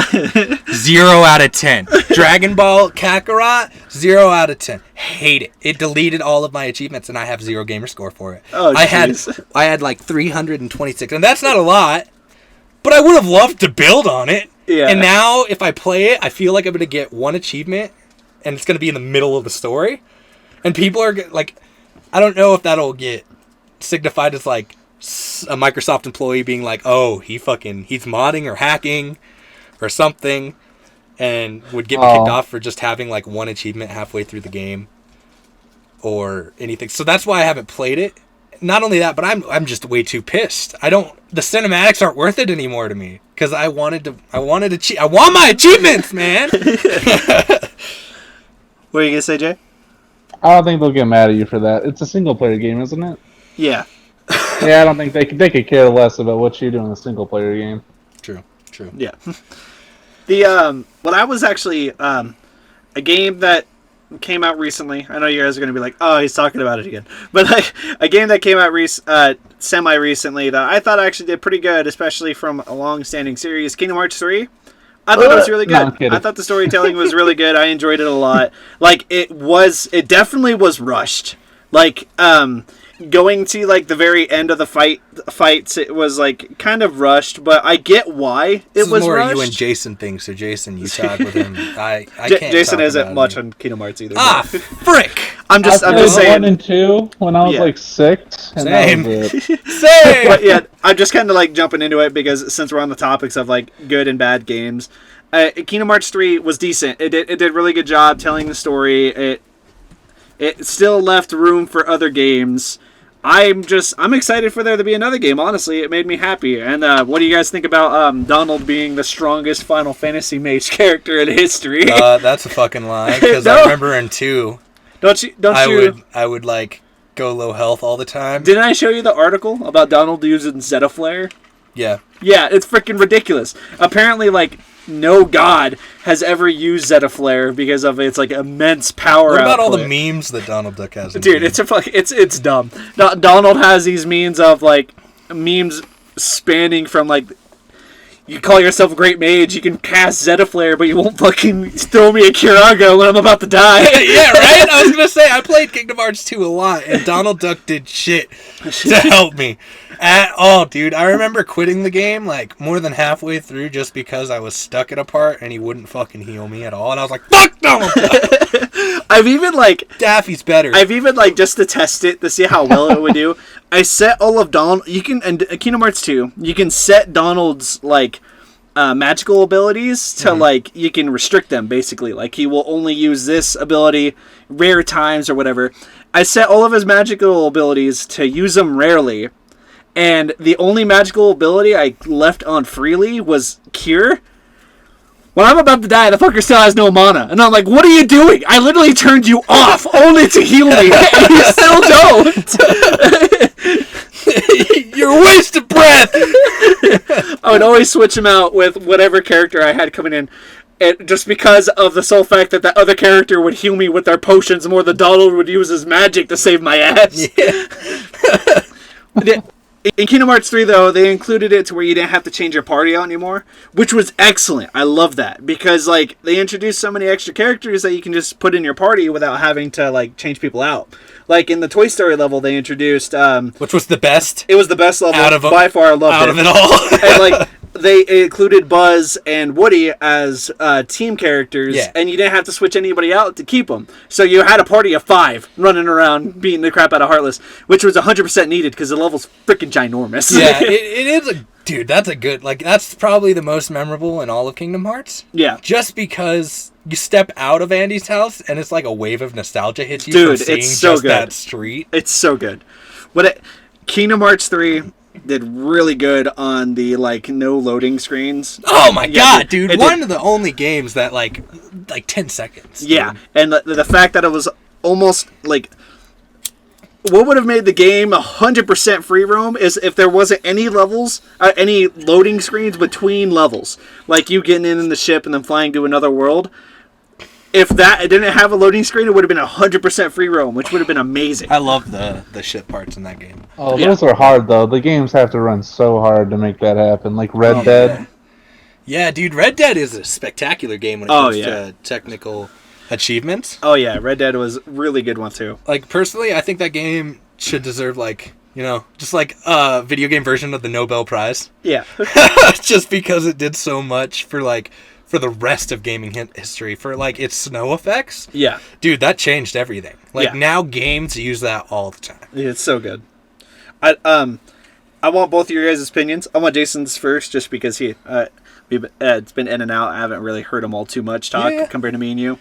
0 out of 10. Dragon Ball Kakarot, 0 out of 10. Hate it. It deleted all of my achievements, and I have 0 gamer score for it. Oh, I had 326, and that's not a lot, but I would have loved to build on it. Yeah. And now, if I play it, I feel like I'm going to get one achievement, and it's going to be in the middle of the story. And people are, I don't know if that'll get signified as, a Microsoft employee being oh, he's modding or hacking or something, and would get me kicked off for just having, one achievement halfway through the game or anything. So that's why I haven't played it. Not only that, but I'm just way too pissed. The cinematics aren't worth it anymore to me because I want my achievements, man. What are you gonna say, Jay? I don't think they'll get mad at you for that. It's a single player game, isn't it? Yeah. Yeah, I don't think they could care less about what you do in a single player game. True. Yeah. What I was actually a game that came out recently. I know you guys are going to be like, oh, he's talking about it again. But a game that came out semi-recently that I thought actually did pretty good, especially from a long-standing series, Kingdom Hearts 3. I thought it was really good. No, I thought the storytelling was really good. I enjoyed it a lot. It definitely was rushed. going to like the very end of the fights, it was like kind of rushed, but I get why it was more rushed. you and Jason thing, so Jason, you talk with him. I can't. Jason talk isn't about much him. on Kingdom Hearts either. Frick! I'm just played saying. 1 and 2 when I was like 6, and Same. that was it. Same. But yeah, I'm just kind of like jumping into it because since we're on the topics of like good and bad games, Kingdom Hearts 3 was decent. It did a really good job telling the story. It still left room for other games. I'm excited for there to be another game. Honestly, it made me happy. And what do you guys think about Donald being the strongest Final Fantasy mage character in history? That's a fucking lie. Because No. I remember in 2, I would like go low health all the time. Didn't I show you the article about Donald using Zeta Flare? Yeah. Yeah, it's freaking ridiculous. Apparently, like, no god has ever used Zeta Flare because of its like immense power. What about all output. the memes that Donald Duck has? Dude, it's dumb. Donald has these memes spanning from like, you call yourself a great mage, you can cast Zeta Flare, but you won't fucking throw me a Kiraga when I'm about to die. Yeah, right? I was gonna say, I played Kingdom Hearts 2 a lot, and Donald Duck did shit to help me. At all, dude. I remember quitting the game, like, more than halfway through just because I was stuck at a part and he wouldn't fucking heal me at all. And I was like, fuck Donald Duck! I've even, like... Daffy's better. Just to test it, to see how well it would do, I set all of Donald... You can... In Kingdom Hearts 2, you can set Donald's, like... magical abilities to like you can restrict them basically, like he will only use this ability rare times or whatever. I set all of his magical abilities to use them rarely, and the only magical ability I left on freely was Cure. When I'm about to die, the fucker still has no mana, and I'm like, what are you doing? I literally turned you off only to heal me, and you still don't. You're a waste of breath! I would always switch him out with whatever character I had coming in. Just because of the sole fact that other character would heal me with their potions more than Donald would use his magic to save my ass. Yeah. In Kingdom Hearts 3, though, they included it to where you didn't have to change your party out anymore, which was excellent. I love that, because like they introduced so many extra characters that you can just put in your party without having to like change people out. Like in the Toy Story level, they introduced... which was the best? It was the best level. By far, I loved it. Out of it all. And like... They included Buzz and Woody as team characters, and you didn't have to switch anybody out to keep them. So you had a party of 5 running around beating the crap out of Heartless, which was 100% needed because the level's freaking ginormous. Yeah, it is a... Dude, that's a good... Like, that's probably the most memorable in all of Kingdom Hearts. Yeah. Just because you step out of Andy's house and it's like a wave of nostalgia hits you Dude, from seeing it's so just good. that street. It's so good. Kingdom Hearts 3... did really good on the like no loading screens. Oh my god, dude! One of the only games that like 10 seconds. Yeah, dude. and the fact that it was almost like what would have made the game 100% free roam is if there wasn't any levels, any loading screens between levels, like you getting in the ship and then flying to another world. If it didn't have a loading screen, it would have been 100% free roam, which would have been amazing. I love the ship parts in that game. Oh, those are hard, though. The games have to run so hard to make that happen. Like Red Dead. Yeah, dude, Red Dead is a spectacular game when it comes to technical achievements. Oh, yeah, Red Dead was a really good one, too. Like, personally, I think that game should deserve, like, you know, just like a video game version of the Nobel Prize. Yeah. Just because it did so much for, like... for the rest of gaming history, for like its snow effects. Yeah. Dude, that changed everything. Like now games use that all the time. Yeah, it's so good. I want both of your guys' opinions. I want Jason's first just because it's been in and out. I haven't really heard him all too much talk compared to me and you.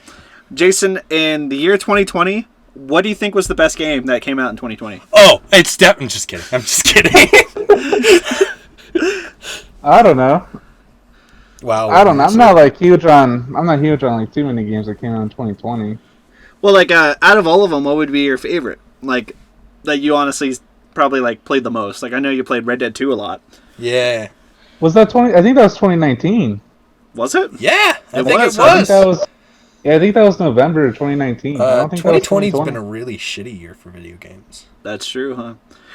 Jason, in the year 2020, what do you think was the best game that came out in 2020? Oh, it's I'm just kidding. I'm just kidding. I don't know. Wow. I don't know. I'm not huge on like too many games that came out in 2020. Well, like out of all of them, what would be your favorite? Like that you honestly probably like played the most. Like I know you played Red Dead 2 a lot. Yeah. Was that 20? I think that was 2019. Was it? Yeah, I think it was. I think that was November 2019. I don't think 2020's been a really shitty year for video games. That's true, huh?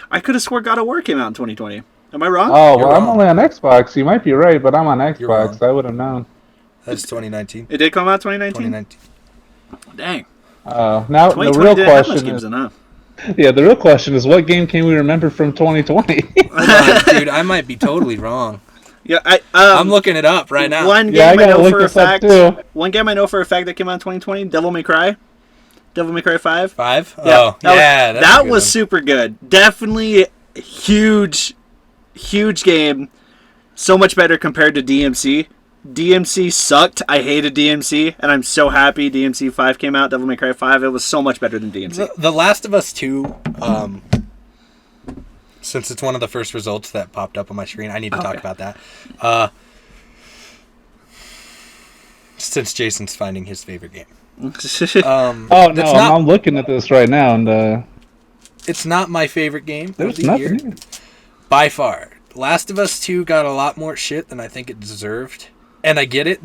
I could have swore God of War came out in 2020. Am I wrong? Oh, well, I'm only on Xbox. You might be right, but I'm on Xbox. I would have known. That's 2019. It did come out 2019? 2019. Dang. Now, the real question is... Games in, huh? Yeah, the real question is, what game can we remember from 2020? Hold on, dude, I might be totally wrong. Yeah, I'm looking it up right now. One Yeah, I game I gotta know look for a this up, fact. too. One game I know for a fact that came out in 2020, Devil May Cry. Devil May Cry 5. 5? Yeah, Oh, yeah. that was super good. Definitely huge game. So much better compared to DMC. DMC sucked. I hated DMC, and I'm so happy DMC 5 came out. Devil May Cry 5. It was so much better than DMC. The Last of Us 2, since it's one of the first results that popped up on my screen, I need to talk about that. Since Jason's finding his favorite game. Oh no, I'm looking at this right now, and it's not my favorite game there's of the year. nothing here. By far. Last of Us 2 got a lot more shit than I think it deserved. And I get it.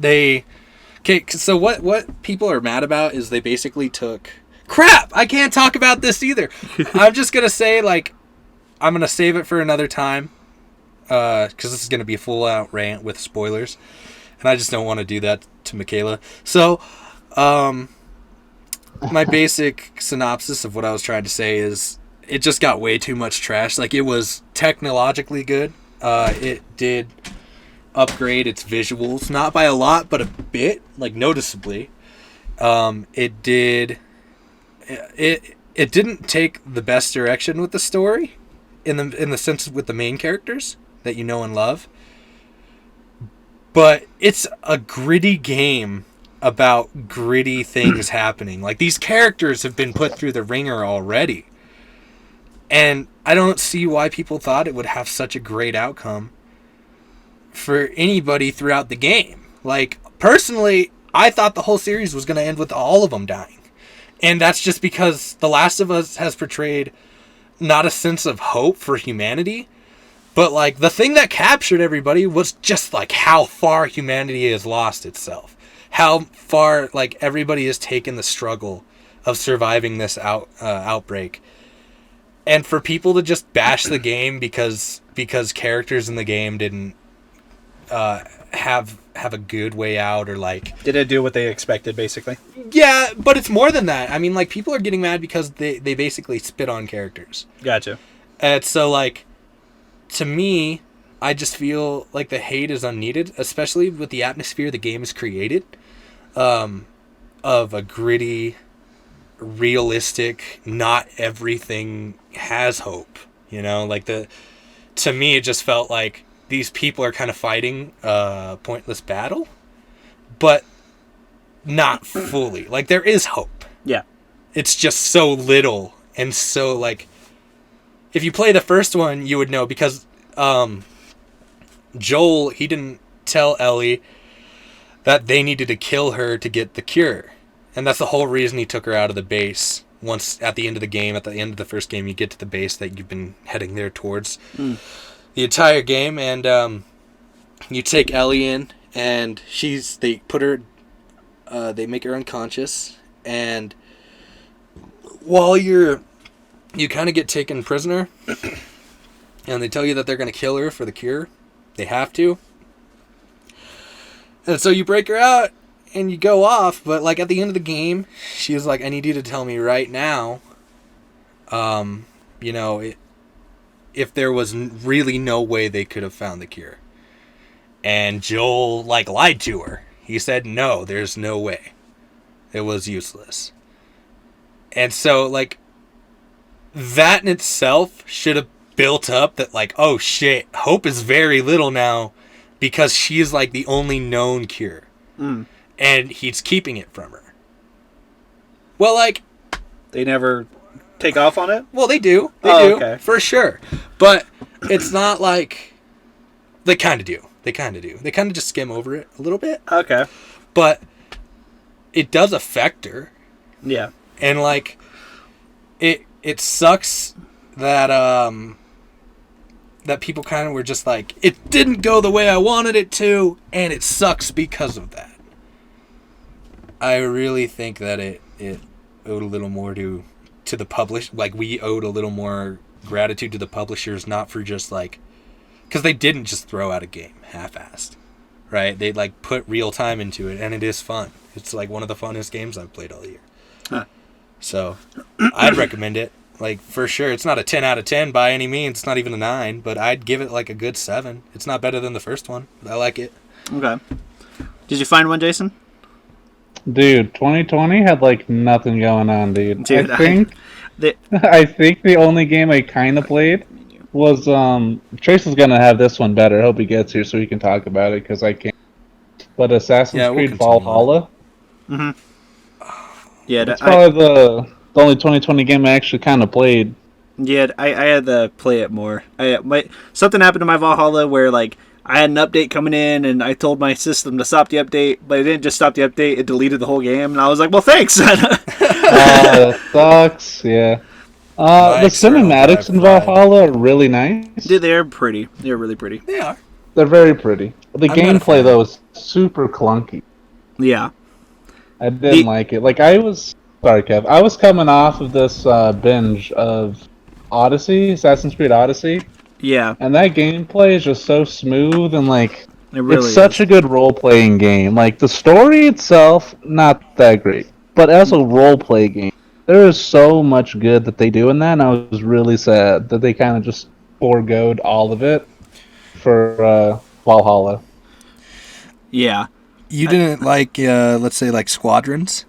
So what people are mad about is they basically took... Crap! I can't talk about this either. I'm just going to say, like, I'm going to save it for another time. Because this is going to be a full-out rant with spoilers. And I just don't want to do that to Michaela. So, my basic synopsis of what I was trying to say is... It just got way too much trash. Like, it was technologically good. It did upgrade its visuals, not by a lot, but a bit, like noticeably. It didn't take the best direction with the story, in the sense with the main characters that you know and love. But it's a gritty game about gritty things happening. Like, these characters have been put through the ringer already. And I don't see why people thought it would have such a great outcome for anybody throughout the game. Like, personally, I thought the whole series was going to end with all of them dying. And that's just because The Last of Us has portrayed not a sense of hope for humanity, but, like, the thing that captured everybody was just, like, how far humanity has lost itself. How far, like, everybody has taken the struggle of surviving this outbreak. And for people to just bash the game because characters in the game didn't have a good way out, or like... Did it do what they expected, basically? Yeah, but it's more than that. I mean, like, people are getting mad because they basically spit on characters. Gotcha. And so, like, to me, I just feel like the hate is unneeded, especially with the atmosphere the game has created, of a gritty... realistic, not everything has hope, you know, like to me it just felt like these people are kind of fighting a pointless battle, but not fully. Like, there is hope. Yeah. It's just so little, and so, like, if you play the first one, you would know, because Joel, he didn't tell Ellie that they needed to kill her to get the cure. And that's the whole reason he took her out of the base. Once at the end of the game, at the end of the first game, you get to the base that you've been heading there towards the entire game, and you take Ellie in, and they make her unconscious, and while you kind of get taken prisoner, and they tell you that they're going to kill her for the cure. They have to. And so you break her out, and you go off, but, like, at the end of the game, she was like, I need you to tell me right now, you know, if there was really no way they could have found the cure. And Joel, like, lied to her. He said, no, there's no way. It was useless. And so, like, that in itself should have built up that, like, oh shit, hope is very little now, because she's, like, the only known cure. And he's keeping it from her. Well, like... They never take off on it? Well, they do. They do, okay. For sure. But it's not like... They kind of do. They kind of just skim over it a little bit. Okay. But it does affect her. Yeah. And, like, it sucks that, that people kind of were just like, it didn't go the way I wanted it to, and it sucks because of that. I really think that it owed a little more to the publish. Like, we owed a little more gratitude to the publishers, not for just, like... Because they didn't just throw out a game half-assed, right? They, like, put real time into it, and it is fun. It's, like, one of the funnest games I've played all year. Huh. So, I'd recommend it. Like, for sure. It's not a 10 out of 10 by any means. It's not even a 9, but I'd give it like a good 7. It's not better than the first one, but I like it. Okay. Did you find one, Jason? Dude, 2020 had like nothing going on, dude. Dude, I think I think the only game I kind of played was Trace is gonna have this one better. I hope he gets here so he can talk about it because I can't. But Assassin's Creed Valhalla. Mm-hmm. Yeah, that's probably the only 2020 game I actually kind of played. Yeah, I had to play it more. Something happened to my Valhalla where like I had an update coming in, and I told my system to stop the update, but it didn't just stop the update; it deleted the whole game, and I was like, "Well, thanks." That sucks. Yeah. The cinematics in Valhalla are really nice. Dude, they're pretty. They're really pretty. They are. They're very pretty. The gameplay though is super clunky. Yeah. I didn't like it. Like I was coming off of this binge of Assassin's Creed Odyssey. Yeah. And that gameplay is just so smooth and like it's such a good role-playing game. Like the story itself, not that great, but as a role-play game, there is so much good that they do in that. And I was really sad that they kind of just foregoed all of it for Valhalla. Yeah. You didn't like, let's say, like Squadrons?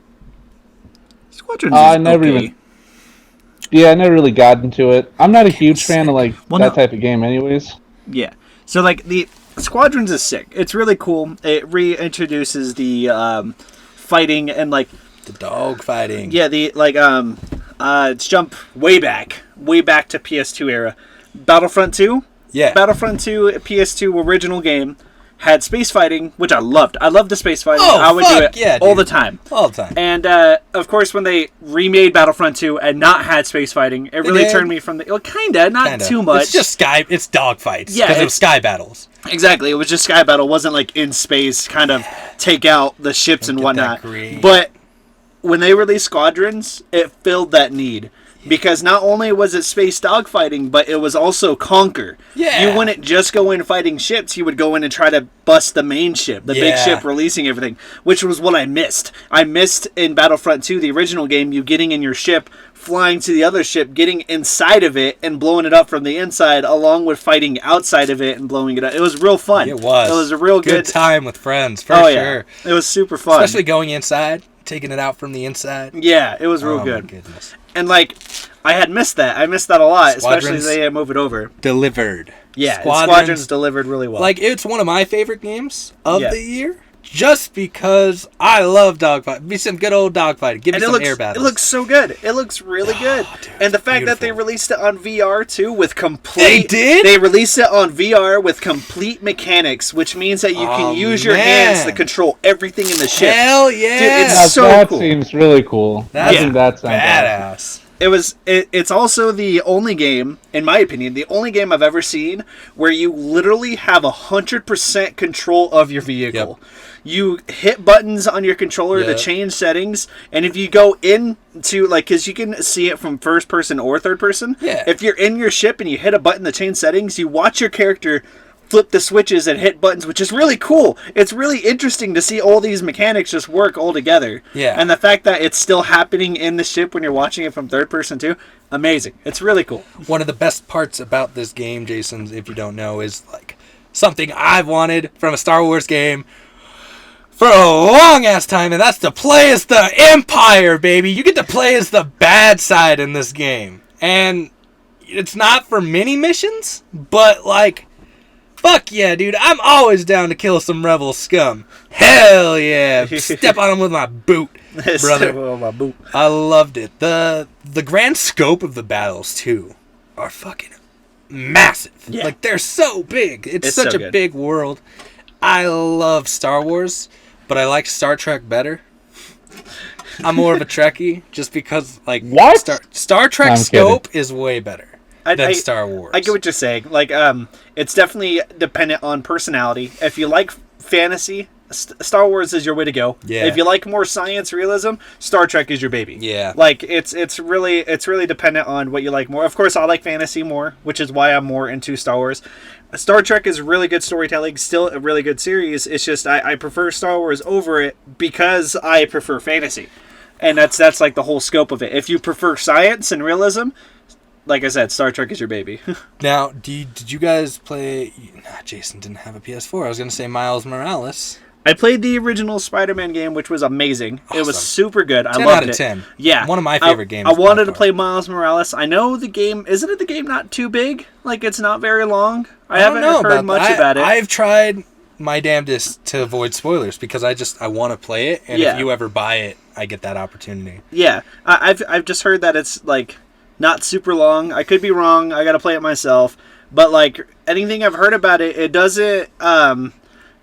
Squadrons is I never okay. even. Yeah, I never really got into it. I'm not a huge fan of that type of game, anyways. Yeah. So like the Squadrons is sick. It's really cool. It reintroduces the fighting and like the dog fighting. Yeah, the like let's jump way back to PS2 era. Battlefront 2. Yeah. Battlefront 2 PS2 original game. Had space fighting, which I loved. I loved the space fighting. Oh, I would do it all the time. All the time. And, of course, when they remade Battlefront 2 and not had space fighting, it really turned me from the... Well, kinda. Too much. It's just it's dogfights. Yeah. Because it was sky battles. Exactly. It was just sky battle. It wasn't like in space, kind of take out the ships and whatnot. But when they released Squadrons, it filled that need. Because not only was it space dogfighting, but it was also conquer. Yeah. You wouldn't just go in fighting ships. You would go in and try to bust the main ship, the big ship releasing everything, which was what I missed. I missed in Battlefront 2, the original game, you getting in your ship, flying to the other ship, getting inside of it, and blowing it up from the inside, along with fighting outside of it and blowing it up. It was real fun. It was. It was a real good time with friends, for sure. Yeah. It was super fun. Especially going inside, taking it out from the inside. Yeah, it was real good. My goodness. And, like, I had missed that. I missed that a lot, especially as they move it over. Delivered. Yeah, Squadrons delivered really well. Like, it's one of my favorite games of the year. Just because I love dogfight. Be some good old dogfighting. Give me some air battles. It looks so good. It looks really good. Dude, and the fact that they released it on VR, too, with complete... They did? They released it on VR with complete mechanics, which means that you can use your hands to control everything in the ship. Hell yeah! Dude, it's so that cool. Seems really cool. I think that sounds badass. It's also the only game, in my opinion, the only game I've ever seen where you literally have 100% control of your vehicle. Yep. You hit buttons on your controller to change settings, and if you go into, like, because you can see it from first person or third person, if you're in your ship and you hit a button to change settings, you watch your character flip the switches and hit buttons, which is really cool. It's really interesting to see all these mechanics just work all together. Yeah. And the fact that it's still happening in the ship when you're watching it from third person too, amazing. It's really cool. One of the best parts about this game, Jason, if you don't know, is like something I've wanted from a Star Wars game for a long ass time, and that's to play as the Empire, baby. You get to play as the bad side in this game. And it's not for mini missions, but like, fuck yeah, dude. I'm always down to kill some rebel scum. Hell yeah. Step on them with my boot, brother. Step on my boot. I loved it. The grand scope of the battles, too, are fucking massive. Yeah. Like, they're so big. It's such a big world. I love Star Wars, but I like Star Trek better. I'm more of a Trekkie just because, like, what? Star Trek scope is way better than Star Wars. I get what you're saying. Like, it's definitely dependent on personality. If you like fantasy, Star Wars is your way to go. Yeah. If you like more science realism, Star Trek is your baby. Yeah. Like, it's really dependent on what you like more. Of course, I like fantasy more, which is why I'm more into Star Wars. Star Trek is really good storytelling, still a really good series. It's just I prefer Star Wars over it because I prefer fantasy. And that's like the whole scope of it. If you prefer science and realism, like I said, Star Trek is your baby. Now, did you guys play... Nah, Jason didn't have a PS4. I was going to say Miles Morales. I played the original Spider-Man game, which was amazing. Awesome. It was super good. I 10 loved out of it. 10. Yeah. One of my favorite games. I wanted to by far. play Miles Morales. I know the game... Isn't it the game not too big? Like, it's not very long? I don't haven't know heard much about it. I've tried my damnedest to avoid spoilers because I want to play it, and if you ever buy it, I get that opportunity. Yeah. I've just heard that it's, like, not super long. I could be wrong. I gotta play it myself. But, like, anything I've heard about it, it doesn't...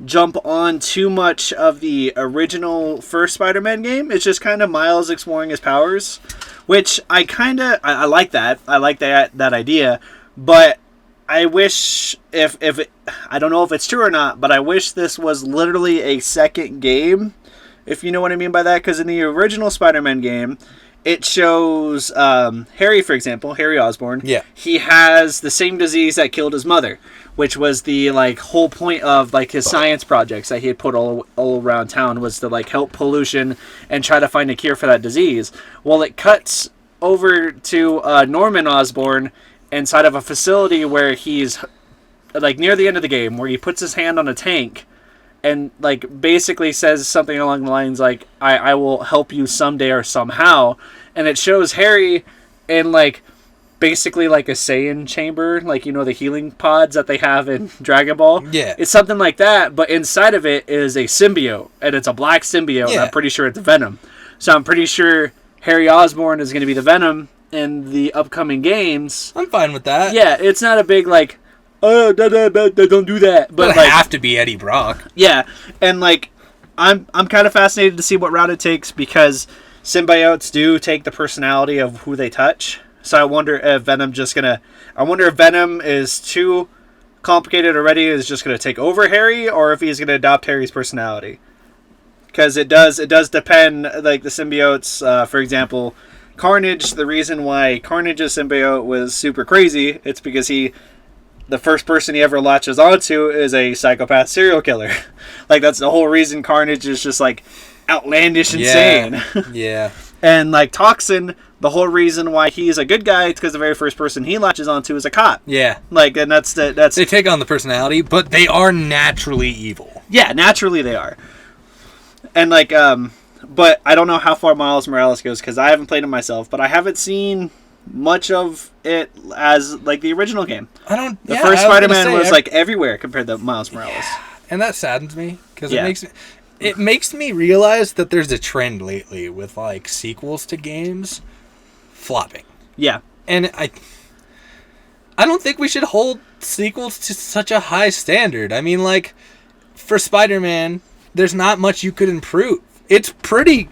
jump on too much of the original first Spider-Man game. It's just kind of Miles exploring his powers, which I like that. I like that idea, but I wish if it, I don't know if it's true or not, but I wish this was literally a second game, if you know what I mean by that, because in the original Spider-Man game, it shows Harry, for example, Harry Osborn. Yeah. He has the same disease that killed his mother, which was the like whole point of like his science projects that he had put all around town, was to like help pollution and try to find a cure for that disease. Well, it cuts over to Norman Osborn inside of a facility where he's like near the end of the game, where he puts his hand on a tank and like basically says something along the lines like, I will help you someday or somehow. And it shows Harry in like basically like a Saiyan chamber, like, you know, the healing pods that they have in Dragon Ball. Yeah. It's something like that, but inside of it is a symbiote, and it's a black symbiote, and I'm pretty sure it's Venom. So I'm pretty sure Harry Osborn is going to be the Venom in the upcoming games. I'm fine with that. Yeah, it's not a big like, oh, don't do that. But Doesn't like, have to be Eddie Brock. yeah, and like, I'm kind of fascinated to see what route it takes, because symbiotes do take the personality of who they touch. So I wonder if Venom is too complicated already, is just going to take over Harry, or if he's going to adopt Harry's personality. Because it does depend, like the symbiotes, for example, Carnage, the reason why Carnage's symbiote was super crazy, it's because the first person he ever latches onto is a psychopath serial killer. Like, that's the whole reason Carnage is just, like, outlandish insane. Yeah. And, like, Toxin, the whole reason why he's a good guy is because the very first person he latches onto is a cop. Yeah. Like, and that's... They take on the personality, but they are naturally evil. Yeah, naturally they are. And, like, but I don't know how far Miles Morales goes, because I haven't played it myself, but I haven't seen much of it as, like, the original game. The first Spider-Man was, like, everywhere compared to Miles Morales. Yeah. And that saddens me, because it makes me realize that there's a trend lately with, like, sequels to games flopping. Yeah. And I don't think we should hold sequels to such a high standard. I mean, like, for Spider-Man, there's not much you could improve. It's pretty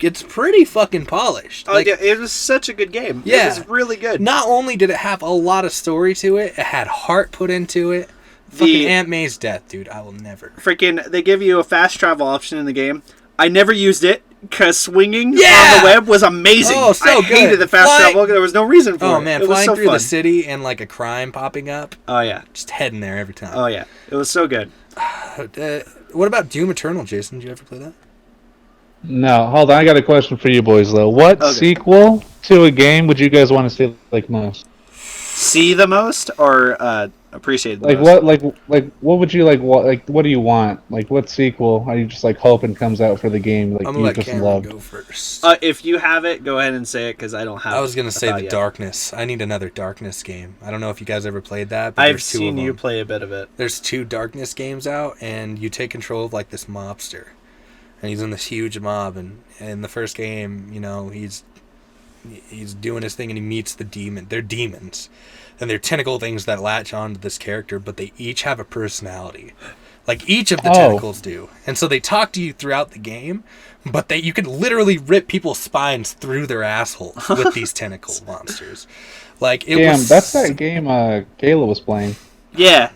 fucking polished. Oh, like, yeah, it was such a good game. Yeah. It was really good. Not only did it have a lot of story to it, it had heart put into it. Fucking Aunt May's death, dude. I will never. Freaking, they give you a fast travel option in the game. I never used it, because swinging on the web was amazing. Oh, so I hated the fast travel. There was no reason for it. Oh, man, it was flying so through fun. the city and, like, a crime popping up. Oh, yeah. Just heading there every time. Oh, yeah. It was so good. What about Doom Eternal, Jason? Did you ever play that? No, hold on. I got a question for you boys, though. What sequel to a game would you guys want to see like most? See the most, or appreciate the most? What would you like? What do you want? Like, what sequel are you just like hoping comes out for the game? Like, I'm gonna let just Camrin loved? go first. If you have it, go ahead and say it, because I don't have it. I was gonna say the yet. Darkness. I need another Darkness game. I don't know if you guys ever played that. But I've there's two seen of them. you play a bit of it. There's 2 Darkness games out, and you take control of like this mobster, and he's in this huge mob. And in the first game, you know, he's doing his thing, and he meets the demon. They're demons, and they're tentacle things that latch onto this character, but they each have a personality. Like, each of the tentacles do. And so they talk to you throughout the game, but you can literally rip people's spines through their assholes with these tentacle monsters. Like, that's that game Kayla was playing. Yeah.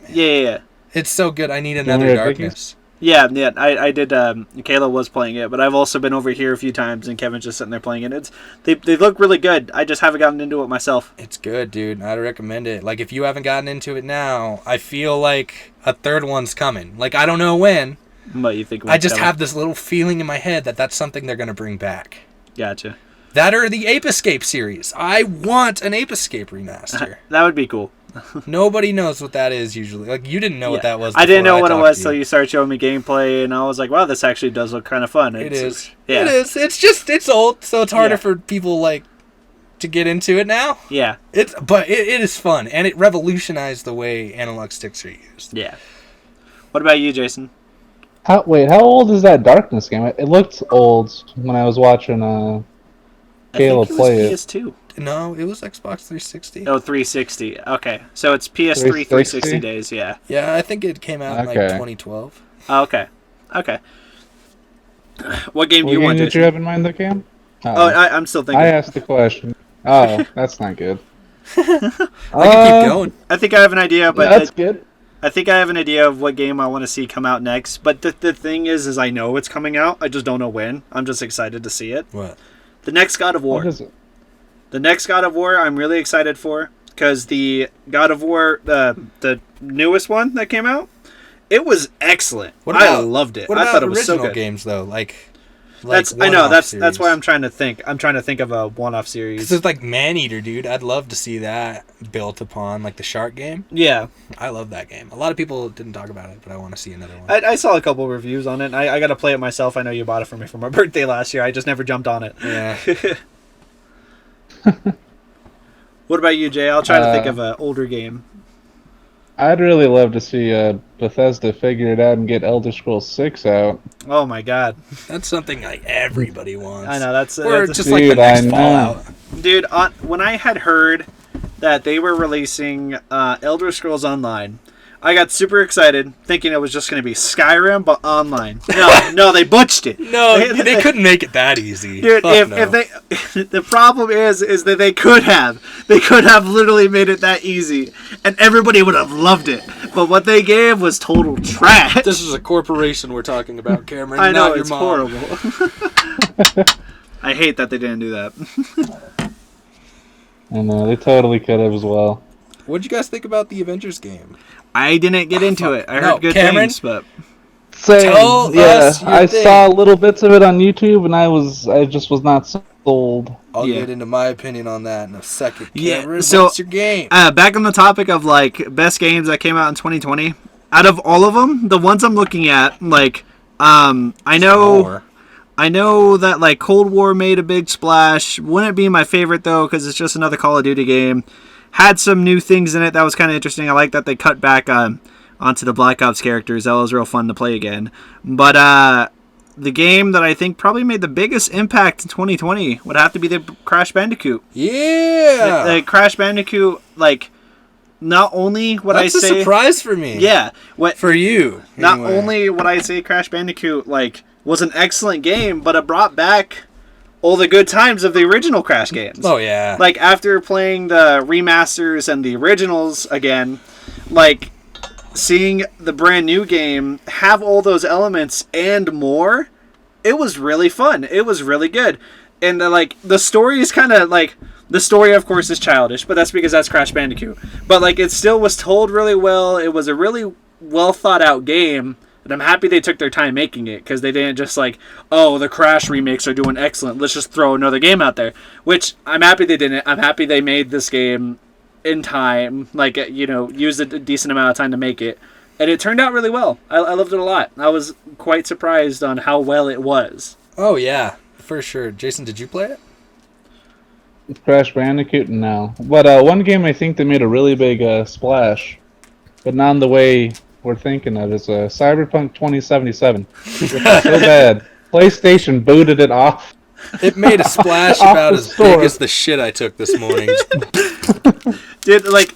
It's so good. I need another Darkness. Yeah, I did. Kayla was playing it, but I've also been over here a few times, and Kevin's just sitting there playing it. They look really good. I just haven't gotten into it myself. It's good, dude. I'd recommend it. Like, if you haven't gotten into it now, I feel like a third one's coming. Like, I don't know when. But you think? I just have this little feeling in my head that that's something they're gonna bring back. Gotcha. That or the Ape Escape series. I want an Ape Escape remaster. That would be cool. Nobody knows what that is usually. Like, you didn't know what that was. I didn't know what it was till until you started showing me gameplay, and I was like, wow, this actually does look kind of fun. It is. Yeah. It is. It's old, so it's harder for people, like, to get into it now. Yeah. But it is fun, and it revolutionized the way analog sticks are used. Yeah. What about you, Jason? How old is that Darkness game? It looked old when I was watching Caleb play it. PS2. No, it was Xbox 360. Oh, 360. Okay. So it's PS3 360 days, yeah. Yeah, I think it came out in, like, 2012. Oh, okay. What game do you want, Did Jason? you have in mind, the game? I'm still thinking. I asked the question. Oh, that's not good. I can keep going. I think I have an idea, but that's good. I think I have an idea of what game I want to see come out next. But the thing is I know it's coming out. I just don't know when. I'm just excited to see it. What? The next God of War. What is it? The next God of War, I'm really excited for, because the God of War, the newest one that came out, it was excellent. I loved it. I thought it was so good. Games though, like that's why I'm trying to think. I'm trying to think of a one-off series. Because it's like Maneater, dude. I'd love to see that built upon like the Shark game. Yeah, I love that game. A lot of people didn't talk about it, but I want to see another one. I saw a couple reviews on it. I got to play it myself. I know you bought it for me for my birthday last year. I just never jumped on it. Yeah. What about you, Jay? I'll try to think of an older game. I'd really love to see Bethesda figure it out and get Elder Scrolls 6 out. Oh my god, that's something like everybody wants. I know that's just like the next Fallout. Dude, when I had heard that they were releasing Elder Scrolls Online, I got super excited, thinking it was just going to be Skyrim, but online. No, they butched it. No, they couldn't make it that easy. Dude, if they, the problem is that they could have literally made it that easy, and everybody would have loved it. But what they gave was total trash. This is a corporation we're talking about, Camrin. I know, not your it's mom. horrible. I hate that they didn't do that. I know, they totally could have as well. What'd you guys think about the Avengers game? I didn't get into it. I heard good things, but same. Yeah, I thing. saw little bits of it on YouTube, and I just was not sold. I'll get into my opinion on that in a second. Cameron, so what's your game? Back on the topic of like best games that came out in 2020. Out of all of them, the ones I'm looking at, like, I know that like Cold War made a big splash. Wouldn't be my favorite though, because it's just another Call of Duty game. Had some new things in it that was kind of interesting. I like that they cut back onto the Black Ops characters. That was real fun to play again. But the game that I think probably made the biggest impact in 2020 would have to be the Crash Bandicoot. Yeah! The Crash Bandicoot, like, not only would I say... That's a surprise for me. Yeah. For you. Not only would I say Crash Bandicoot, like, was an excellent game, but it brought back all the good times of the original Crash games. Oh, yeah. Like, after playing the remasters and the originals again, like, seeing the brand new game have all those elements and more, it was really fun. It was really good. And, like, the story is kind of, like... The story, of course, is childish, but that's because that's Crash Bandicoot. But, like, it still was told really well. It was a really well-thought-out game. And I'm happy they took their time making it, because they didn't just like, oh, the Crash remakes are doing excellent, let's just throw another game out there. Which, I'm happy they didn't. I'm happy they made this game in time, like, you know, used a decent amount of time to make it. And it turned out really well. I loved it a lot. I was quite surprised on how well it was. Oh, yeah, for sure. Jason, did you play it? Crash Bandicoot? No. But one game I think that made a really big splash, but not in the way we're thinking of, is Cyberpunk 2077. So bad. PlayStation booted it off. It made a splash about as big as the shit I took this morning. Did like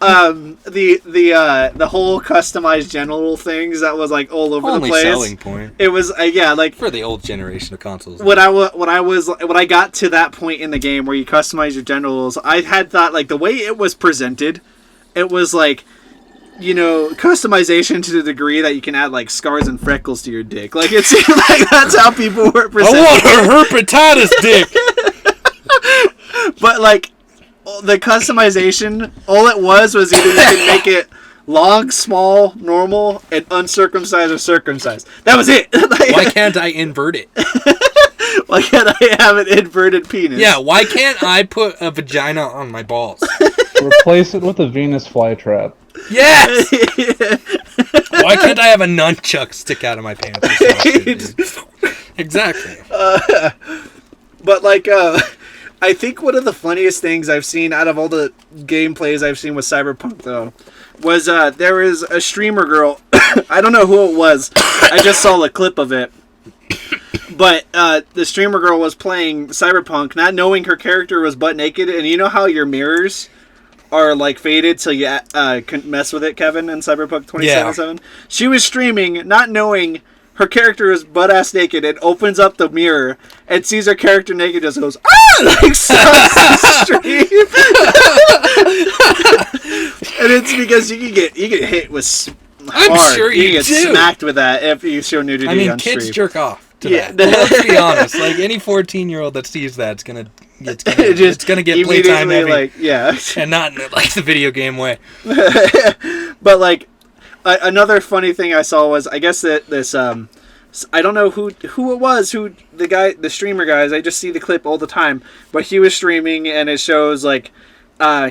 the whole customized general things that was like all over Only the place. Selling point. It was yeah, like for the old generation of consoles. When I got to that point in the game where you customize your generals, I had thought like the way it was presented, it was like, you know, customization to the degree that you can add like scars and freckles to your dick. Like it seemed like that's how people were presented. I want a herpetitis dick. But like the customization, all it was either you can make it long, small, normal, and uncircumcised or circumcised. That was it. Why can't I invert it? Why can't I have an inverted penis? Yeah, why can't I put a vagina on my balls? Replace it with a Venus flytrap. Yes! Why can't I have a nunchuck stick out of my pants? Exactly. But, like, I think one of the funniest things I've seen out of all the gameplays I've seen with Cyberpunk, though, was there was a streamer girl. I don't know who it was. I just saw a clip of it. But the streamer girl was playing Cyberpunk, not knowing her character was butt naked. And you know how your mirrors are, like, faded so you can mess with it, Kevin, in Cyberpunk 2077? Yeah. She was streaming, not knowing her character is butt-ass naked, and opens up the mirror and sees her character naked, just goes, ah! Like, stops the stream. And it's because you can get hit with I'm hard. sure you get do. smacked with that if you show nudity on stream. I mean, kids jerk off to that. Well, let's be honest. Like, any 14-year-old that sees that, it's gonna get playtime heavy. Like, yeah. And not in, like, the video game way. But, like, another funny thing I saw was, I guess that this, I don't know who it was, the streamer guys, I just see the clip all the time, but he was streaming and it shows, like,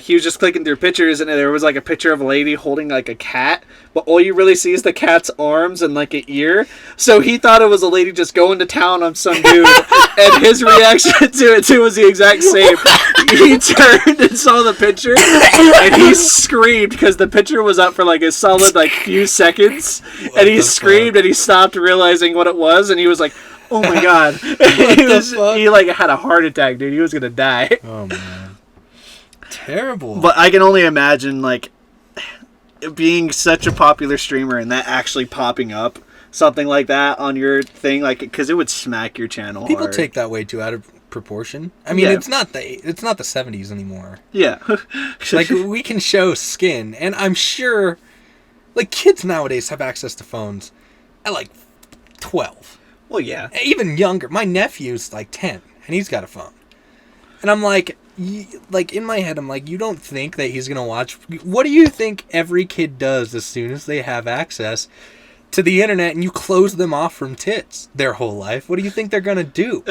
he was just clicking through pictures and there was, like, a picture of a lady holding, like, a cat, but all you really see is the cat's arms and, like, an ear. So he thought it was a lady just going to town on some dude, and his reaction to it, too, was the exact same. He turned and saw the picture, and he screamed because the picture was up for, like, a solid, like, few seconds, and he screamed and he stopped realizing what it was, and he was like, oh my god. He, like, had a heart attack, dude. He was gonna die. Oh, man. Terrible. But I can only imagine, like, being such a popular streamer and that actually popping up something like that on your thing, like, because it would smack your channel. People hard. take that way too out of proportion. I mean, it's not the 70s anymore. Yeah. Like, we can show skin, and I'm sure, like, kids nowadays have access to phones at, like, 12. Well, yeah. Even younger. My nephew's, like, 10, and he's got a phone. And I'm like, in my head, I'm like, you don't think that he's going to watch... What do you think every kid does as soon as they have access to the internet and you close them off from tits their whole life? What do you think they're going to do?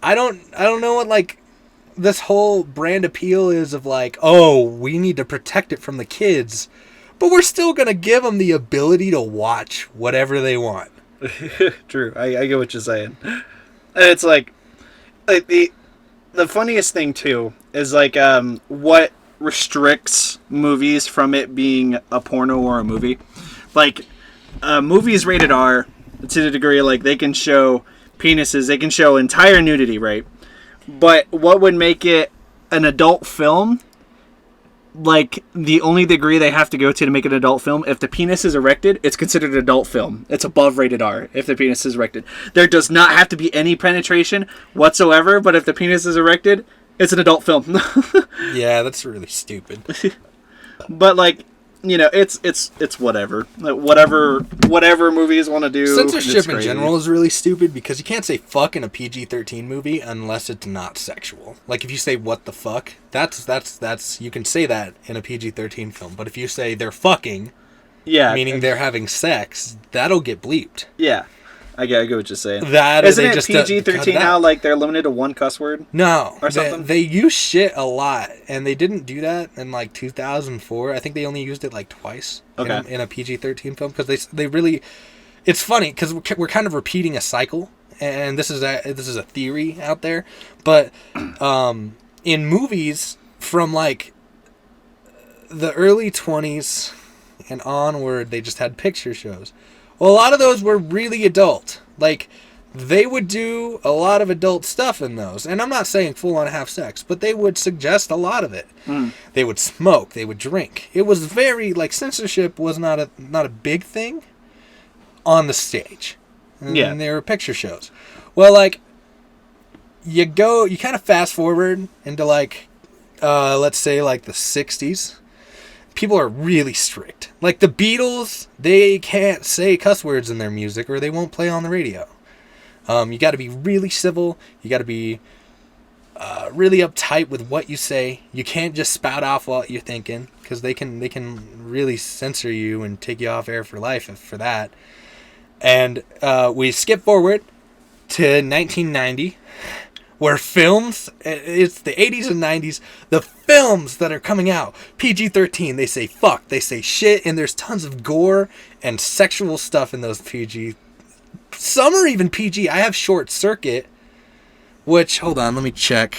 I don't know what, like, this whole brand appeal is of, like, oh, we need to protect it from the kids, but we're still going to give them the ability to watch whatever they want. True. I get what you're saying. And it's like the funniest thing, too, is, like, what restricts movies from it being a porno or a movie. Like, movies rated R, to the degree, like, they can show penises, they can show entire nudity, right? But what would make it an adult film, like, the only degree they have to go to make an adult film, if the penis is erected, it's considered an adult film. It's above rated R if the penis is erected. There does not have to be any penetration whatsoever, but if the penis is erected, it's an adult film. Yeah, that's really stupid. But, like, you know, it's whatever. Like, whatever movies want to do. Censorship in general is really stupid because you can't say fuck in a PG-13 movie unless it's not sexual. Like, if you say what the fuck, that's you can say that in a PG-13 film. But if you say they're fucking, meaning they're having sex, that'll get bleeped. Yeah. I get what you're saying. Isn't it PG-13 now, like, they're limited to one cuss word? No. Or something? They use shit a lot, and they didn't do that in, like, 2004. I think they only used it, like, twice in a PG-13 film, because they really... It's funny, because we're kind of repeating a cycle, and this is a theory out there, but in movies from, like, the early 20s and onward, they just had picture shows. Well, a lot of those were really adult. Like, they would do a lot of adult stuff in those. And I'm not saying full-on have sex, but they would suggest a lot of it. Mm. They would smoke. They would drink. It was very, like, censorship was not a big thing on the stage. And there were picture shows. Well, like, you kind of fast forward into, like, let's say, like, the 60s. People are really strict. Like the Beatles, they can't say cuss words in their music or they won't play on the radio. You got to be really civil. You got to be really uptight with what you say. You can't just spout off what you're thinking because they can really censor you and take you off air for life for that. And we skip forward to 1990, where films, it's the 80s and 90s, the films that are coming out, PG-13, they say fuck, they say shit, and there's tons of gore and sexual stuff in those PG. Some are even PG. I have Short Circuit, which, hold on, let me check.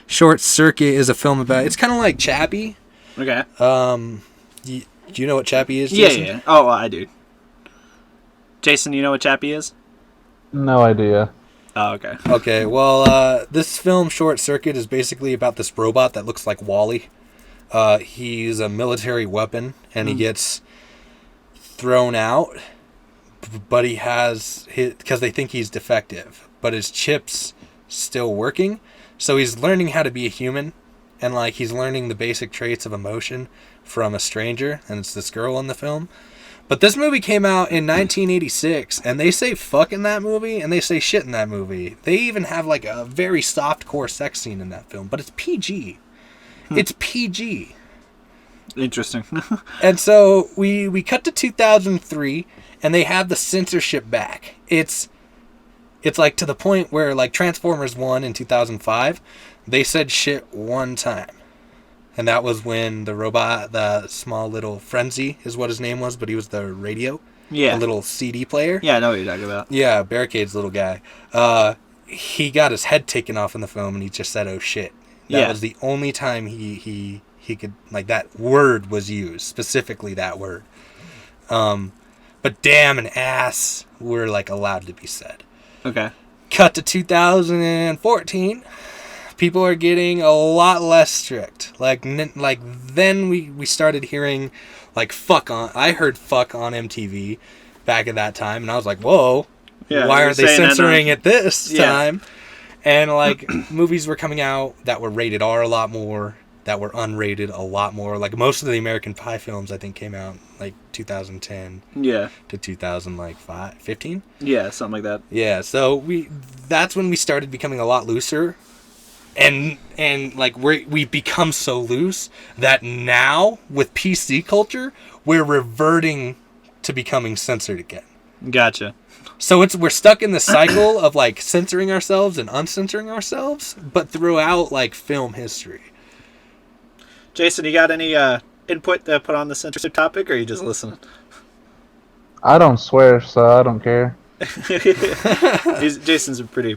Short Circuit is a film about, it's kind of like Chappie. Okay. Do you know what Chappie is, Jason? Yeah. Oh, I do. Jason, you know what Chappie is? No idea. Oh, okay. Okay, well, this film, Short Circuit, is basically about this robot that looks like Wall-E. He's a military weapon, and he gets thrown out, but he has, because they think he's defective, but his chip's still working, so he's learning how to be a human, and, like, he's learning the basic traits of emotion from a stranger, and it's this girl in the film. But this movie came out in 1986, and they say fuck in that movie, and they say shit in that movie. They even have, like, a very soft-core sex scene in that film, but it's PG. It's PG. Interesting. And so we cut to 2003, and they have the censorship back. It's like to the point where, like, Transformers 1 in 2005, they said shit one time. And that was when the robot, the small little Frenzy is what his name was, but he was the radio. Yeah. The little CD player. Yeah, I know what you're talking about. Yeah, Barricade's little guy. He got his head taken off in the film, and he just said, oh shit. That was the only time he could, like, that word was used, specifically that word. But damn and ass were, like, allowed to be said. Okay. Cut to 2014. People are getting a lot less strict. Like then we started hearing, like, fuck on. I heard fuck on MTV back at that time, and I was like, whoa, why aren't they censoring it this time? And, like, movies were coming out that were rated R a lot more, that were unrated a lot more. Like, most of the American Pie films, I think, came out, like, 2010 to 2015. Yeah, something like that. Yeah, so that's when we started becoming a lot looser. And like, we've become so loose that now, with PC culture, we're reverting to becoming censored again. Gotcha. So we're stuck in the cycle of, like, censoring ourselves and uncensoring ourselves, but throughout, like, film history. Jason, you got any input to put on the censorship topic, or are you just listening? I don't swear, so I don't care. Jason's a pretty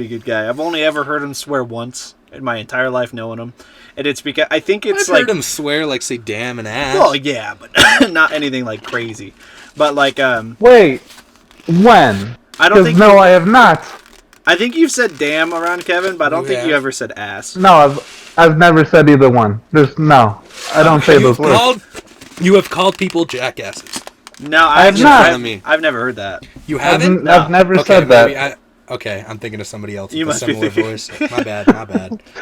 good guy. I've only ever heard him swear once in my entire life knowing him, and it's because I think it's I've heard him swear, like, say damn and ass. Well, yeah, but not anything like crazy. But, like, wait, when? I don't think. No, I have not. I think you've said damn around Kevin, but I don't think you ever said ass. No, I've never said either one. I don't say those words. You have called people jackasses. No, I've not. I've never heard that. You haven't? I've never said that. Okay, I'm thinking of somebody else You with a must be similar thinking. voice. My bad.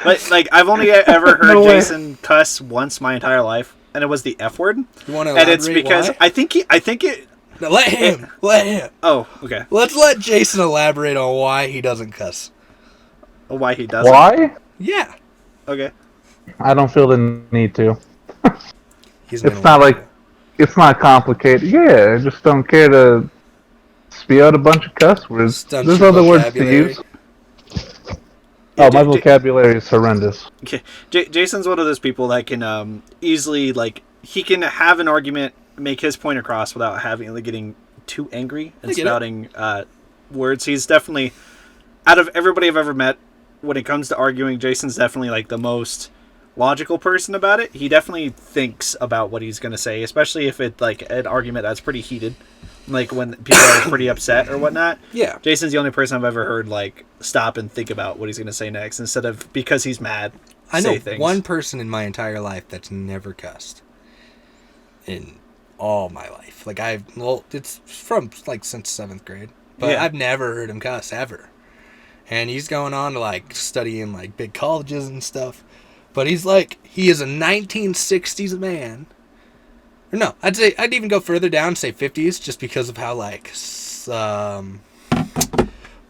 But, like, I've only ever heard No way. Jason cuss once my entire life, and it was the F word. You want to And it's elaborate because why? I think it. No, let him. Oh, okay. Let's let Jason elaborate on why he doesn't cuss. Why he doesn't? Why? Yeah. Okay. I don't feel the need to. He's It's not like it's not complicated. Yeah, I just don't care to spew out a bunch of cuss words. Stunt There's your other words to vocabulary. use. My vocabulary is horrendous. Okay. Jason's one of those people that can easily, like, he can have an argument, make his point across without getting too angry and spouting words. He's definitely, out of everybody I've ever met, when it comes to arguing, Jason's definitely, like, the most logical person about it. He definitely thinks about what he's going to say, especially if it's, like, an argument that's pretty heated, like when people are pretty upset or whatnot. Yeah. Jason's the only person I've ever heard, like, stop and think about what he's going to say next instead of, because he's mad, I know say things. one person in my entire life that's never cussed. In all my life. Like, it's from, like, since 7th grade. But I've never heard him cuss, ever. And he's going on to, like, study in, like, big colleges and stuff. But he is a 1960s man. Or no, I'd even go further down, say 50s, just because of how, like, what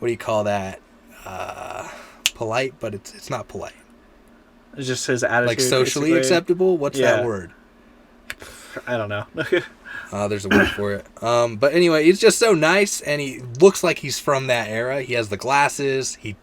do you call that? Polite, but it's not polite. It's just his attitude. Like, socially basically. acceptable? What's that word? I don't know. There's a word for it. But anyway, he's just so nice, and he looks like he's from that era. He has the glasses. He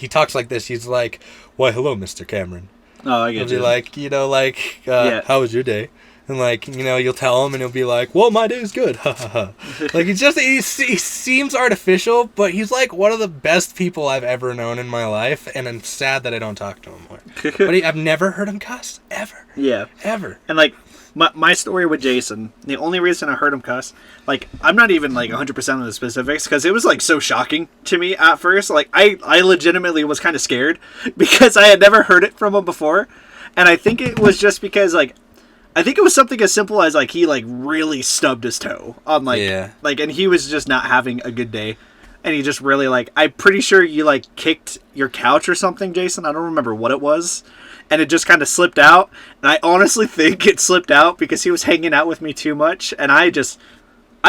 talks like this. He's like, "Why, hello, Mr. Camrin." Oh, I get He'll you. be like, how was your day? And like, you'll tell him, and he'll be like, "Well, my day's good." Ha ha ha. Like he seems artificial, but he's like one of the best people I've ever known in my life, and I'm sad that I don't talk to him more. But I've never heard him cuss ever. Yeah, ever. And like my story with Jason, the only reason I heard him cuss, like I'm not even like 100% of the specifics because it was like so shocking to me at first. Like I legitimately was kind of scared because I had never heard it from him before, and I think it was just because like. I think it was something as simple as like he like really stubbed his toe on like and he was just not having a good day, and he just really like I'm pretty sure you like kicked your couch or something, Jason. I don't remember what it was, and it just kind of slipped out. And I honestly think it slipped out because he was hanging out with me too much, and I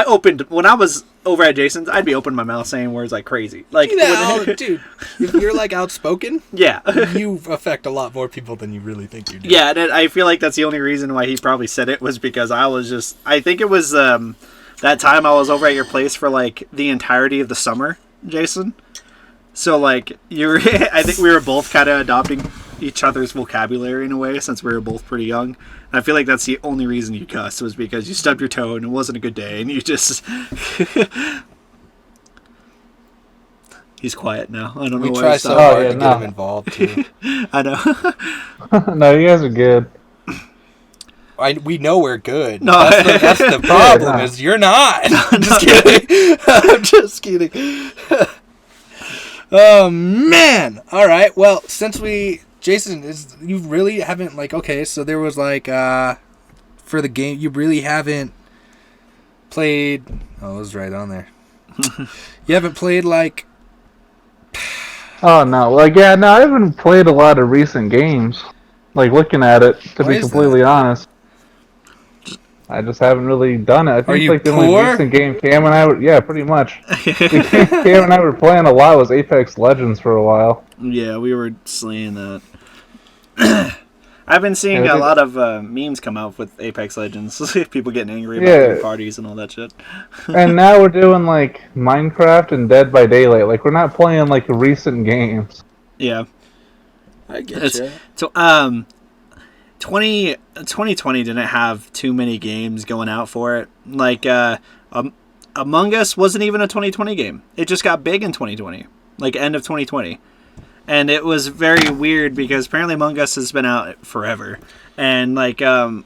opened when I was over at Jason's. I'd be opening my mouth saying words like crazy, like dude. If you're like outspoken, yeah, you affect a lot more people than you really think you do. Yeah, and I feel like that's the only reason why he probably said it was because I think it was that time I was over at your place for like the entirety of the summer, Jason. So like I think we were both kind of adopting each other's vocabulary in a way since we were both pretty young. And I feel like that's the only reason you cussed was because you stubbed your toe and it wasn't a good day and you just. He's quiet now. I don't know why. We try so hard to get him involved too. I know. No, you guys are good. We know we're good. No, that's the problem. Is you're not. I'm just kidding. I'm just kidding. Oh man! All right. Well, since Jason, you really haven't like okay. So there was like for the game, you really haven't played. Oh, it was right on there. You haven't played like. Oh no! Like I haven't played a lot of recent games. Like looking at it, to be completely honest. I just haven't really done it. I think like the only recent game Cam and I were pretty much. Cam and I were playing a lot was Apex Legends for a while. Yeah, we were slaying that. I've been seeing a lot of memes come out with Apex Legends. People getting angry about parties and all that shit. And now we're doing like Minecraft and Dead by Daylight. Like we're not playing like recent games. Yeah. I get you. So 2020 didn't have too many games going out for it. Like Among Us wasn't even a 2020 game. It just got big in 2020, like end of 2020. And it was very weird because apparently Among Us has been out forever. And like a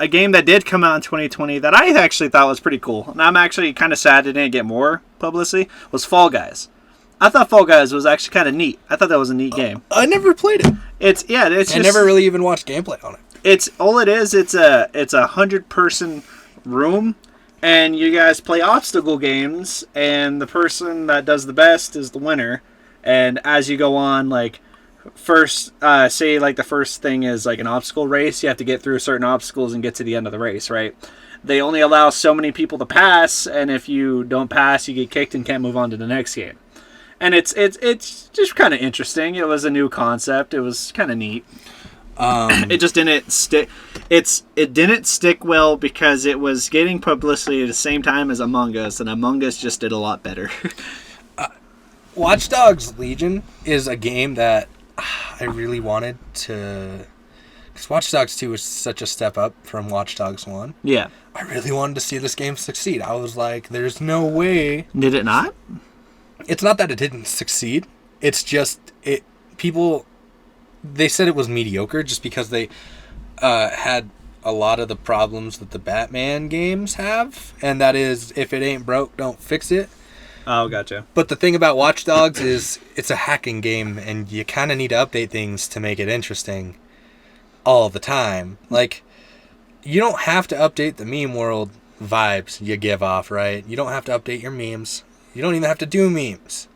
game that did come out in 2020 that I actually thought was pretty cool, and I'm actually kind of sad it didn't get more publicity, was Fall Guys. I thought Fall Guys was actually kind of neat. I thought that was a neat game. I never played it. I never really even watched gameplay on it. It's all it is. It's a 100-person room, and you guys play obstacle games, and the person that does the best is the winner. And as you go on, like first, say like the first thing is like an obstacle race, you have to get through certain obstacles and get to the end of the race, right? They only allow so many people to pass, and if you don't pass, you get kicked and can't move on to the next game. And it's just kind of interesting. It was a new concept. It was kind of neat. It just didn't stick. It didn't stick well because it was getting publicity at the same time as Among Us, and Among Us just did a lot better. Watchdogs Legion is a game that I really wanted to. Because Watch Dogs 2 was such a step up from Watch Dogs 1. Yeah. I really wanted to see this game succeed. I was like, there's no way. Did it not? It's not that it didn't succeed. It's just people. They said it was mediocre just because they had a lot of the problems that the Batman games have, and that is if it ain't broke, don't fix it. Oh, gotcha. But the thing about Watch Dogs is it's a hacking game, and you kind of need to update things to make it interesting all the time. Like, you don't have to update the meme world vibes you give off, right? You don't have to update your memes. You don't even have to do memes.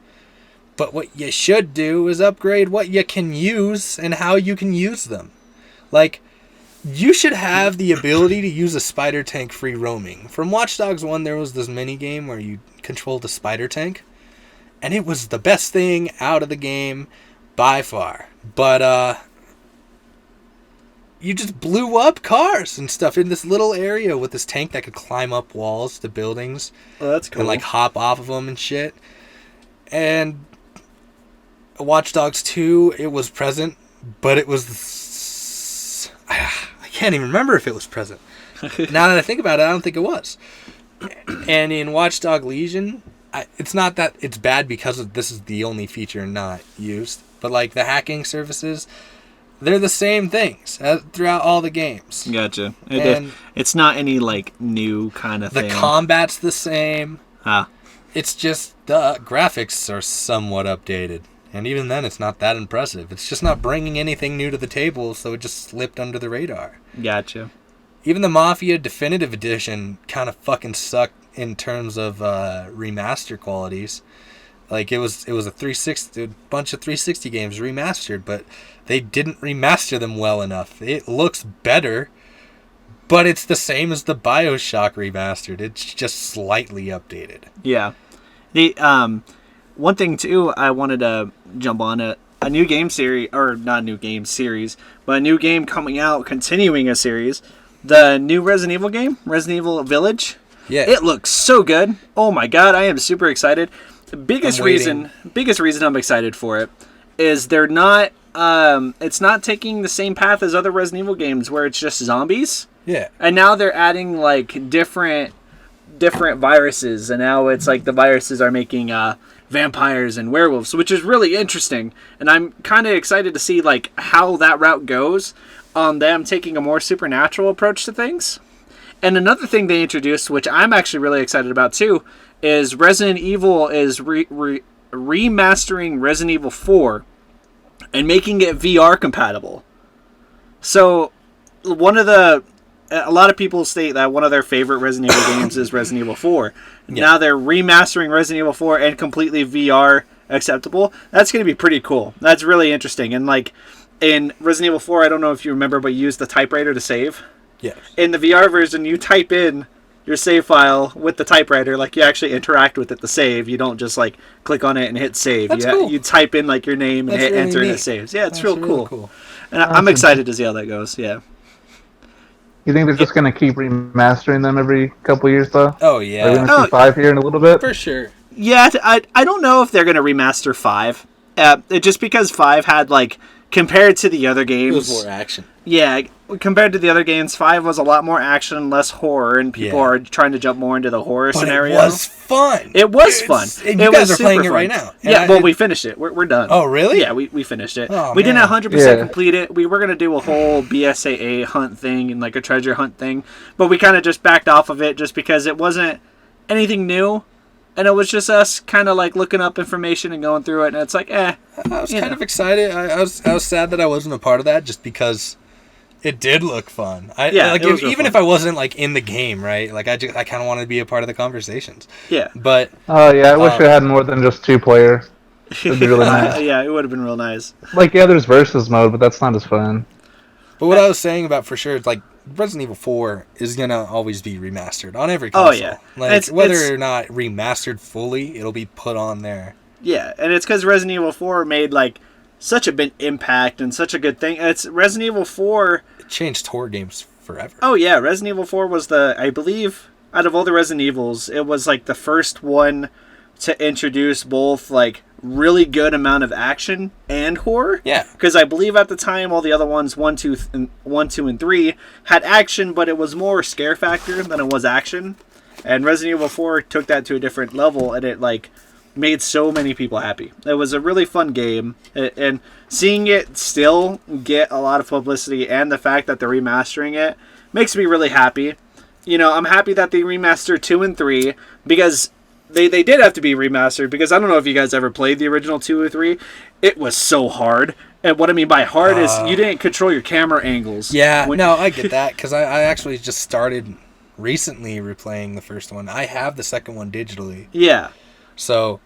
But what you should do is upgrade what you can use and how you can use them. Like, you should have the ability to use a spider tank free roaming. From Watch Dogs 1, there was this mini game where you controlled a spider tank, and it was the best thing out of the game by far. But you just blew up cars and stuff in this little area with this tank that could climb up walls to buildings. Oh, that's cool. And like hop off of them and shit. And Watch Dogs 2, it was present, but it was... I can't even remember if it was present. Now that I think about it, I don't think it was. And in Watchdog Legion, it's not that it's bad because this is the only feature not used, but like the hacking services, they're the same things throughout all the games. Gotcha. It's not any like new kind of thing. The combat's the same. Ah. It's just the graphics are somewhat updated. And even then, it's not that impressive. It's just not bringing anything new to the table, so it just slipped under the radar. Gotcha. Even the Mafia Definitive Edition kind of fucking sucked in terms of remaster qualities. Like, it was a bunch of 360 games remastered, but they didn't remaster them well enough. It looks better, but it's the same as the BioShock remastered. It's just slightly updated. Yeah. The one thing, too, I wanted to jump on a new game series, or not a new game series, but a new game coming out, continuing a series. The new Resident Evil game, Resident Evil Village. Yeah. It looks so good. Oh my god, I am super excited. The biggest reason I'm excited for it is they're not it's not taking the same path as other Resident Evil games where it's just zombies. Yeah. And now they're adding like different viruses, and now it's like the viruses are making vampires and werewolves, which is really interesting. And I'm kind of excited to see like how that route goes on them taking a more supernatural approach to things. And another thing they introduced, which I'm actually really excited about too, is Resident Evil is remastering Resident Evil 4 and making it VR compatible. So a lot of people state that one of their favorite Resident Evil games is Resident Evil 4. Yeah. Now they're remastering Resident Evil 4 and completely VR acceptable. That's going to be pretty cool. That's really interesting. And like in Resident Evil 4, I don't know if you remember, but you use the typewriter to save. Yes. In the VR version, you type in your save file with the typewriter, like you actually interact with it to save. You don't just like click on it and hit save. That's cool. You type in like your name and hit really enter neat. and it saves. Yeah, it's That's real cool. And I'm excited to see how that goes. Yeah. You think they're just going to keep remastering them every couple years, though? Oh, yeah. Are we going to see 5 here in a little bit? For sure. Yeah, I don't know if they're going to remaster 5. Just because 5 had, like, compared to the other games... It was more action. Yeah, compared to the other games, 5 was a lot more action, less horror, and people are trying to jump more into the horror scenario. It was fun. It was fun. And you guys are playing it right now. Yeah, we finished it. We're done. Oh, really? Yeah, we finished it. Oh, we didn't man. 100% complete it. We were going to do a whole BSAA hunt thing and like a treasure hunt thing, but we kind of just backed off of it just because it wasn't anything new. And it was just us kind of like looking up information and going through it, and it's like, I was kind of excited. I was sad that I wasn't a part of that just because it did look fun. Even if I wasn't like in the game, right? Like I kind of wanted to be a part of the conversations. Yeah. But I wish it had more than just 2 player. It'd be really nice. Yeah, it would have been real nice. Like there's versus mode, but that's not as fun. But what I was saying about for sure, it's like Resident Evil 4 is gonna always be remastered on every console. Oh yeah, like whether or not remastered fully, it'll be put on there. Yeah, and it's because Resident Evil 4 made like such a big impact and such a good thing. It's Resident Evil 4. It changed horror games forever. Oh yeah, Resident Evil 4 was I believe, out of all the Resident Evils, it was like the first one to introduce both like really good amount of action and horror. Yeah. Because I believe at the time all the other ones, 1, 2, and 3, had action, but it was more scare factor than it was action. And Resident Evil 4 took that to a different level, and it like made so many people happy. It was a really fun game, and seeing it still get a lot of publicity and the fact that they're remastering it makes me really happy. You know, I'm happy that they remastered 2 and 3 because they did have to be remastered, because I don't know if you guys ever played the original 2 or 3. It was so hard. And what I mean by hard is you didn't control your camera angles. Yeah, no, I get that, because I actually just started recently replaying the first one. I have the second one digitally. Yeah. So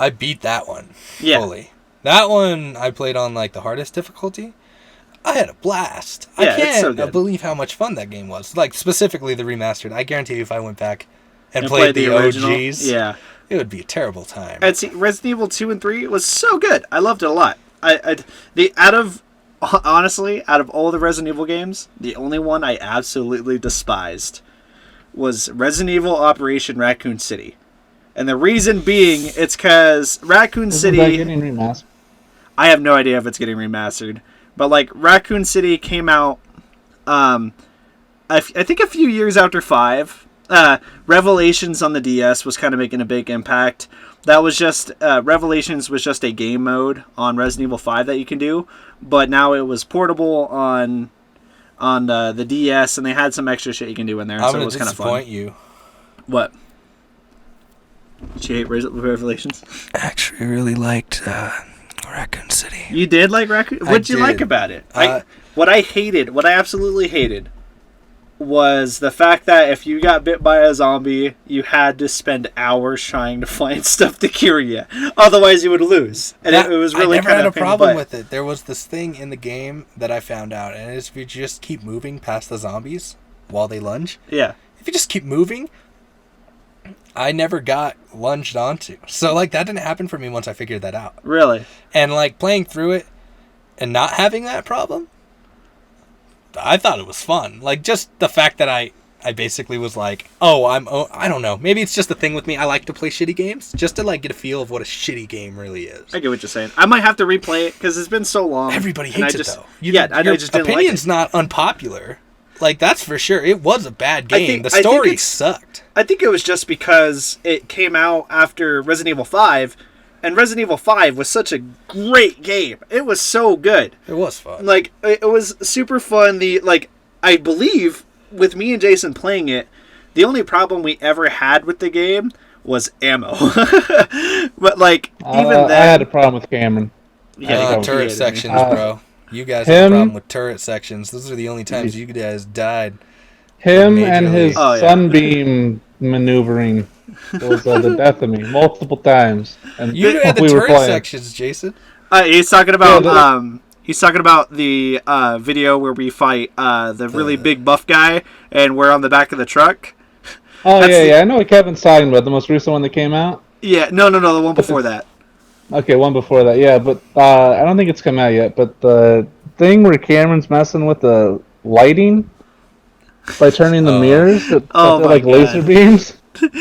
I beat that one fully. That one I played on like the hardest difficulty. I had a blast. Yeah, I can't so believe how much fun that game was. Like specifically the remastered. I guarantee you if I went back and played the original OGs, it would be a terrible time. And see, Resident Evil 2 and 3 was so good. I loved it a lot. Out of honestly, out of all the Resident Evil games, the only one I absolutely despised was Resident Evil Operation Raccoon City. And the reason being, it's because Raccoon City... That getting remastered? I have no idea if it's getting remastered. But, like, Raccoon City came out, I think a few years after 5. Revelations on the DS was kind of making a big impact. That was just... Revelations was just a game mode on Resident Evil 5 that you can do. But now it was portable on the DS, and they had some extra shit you can do in there. I'm so it going was to kind of fun. disappoint you. What? Did you hate Revelations? I actually really liked Raccoon City. You did like Raccoon? What did you like about it? What I absolutely hated, was the fact that if you got bit by a zombie, you had to spend hours trying to find stuff to cure you. Otherwise, you would lose. And it was really kind of I never had a problem with it. There was this thing in the game that I found out, and it's if you just keep moving past the zombies while they lunge. Yeah. If you just keep moving, I never got lunged onto. So, like, that didn't happen for me once I figured that out. Really? And, like, playing through it and not having that problem, I thought it was fun. Like, just the fact that I basically was like, I don't know. Maybe it's just a thing with me. I like to play shitty games just to, like, get a feel of what a shitty game really is. I get what you're saying. I might have to replay it because it's been so long. Everybody hates it, though. I just didn't like it. Opinion's not unpopular. Like, that's for sure. It was a bad game. The story sucked. I think it was just because it came out after Resident Evil 5, and Resident Evil 5 was such a great game. It was so good. It was fun. Like, it was super fun. I believe, with me and Jason playing it, the only problem we ever had with the game was ammo. But, like, even then... I had a problem with Camrin. Yeah, turret sections, bro. You guys have a problem with turret sections. Those are the only times you guys died. Him and his sunbeam maneuvering was the death of me multiple times. And you had the turret sections, Jason. He's talking about the video where we fight the really big buff guy, and we're on the back of the truck. Oh, I know what Kevin's talking about. The most recent one that came out. Yeah, no, the one before that. Okay, one before that, yeah, but I don't think it's come out yet. But the thing where Cameron's messing with the lighting by turning the mirrors that like laser beams. Let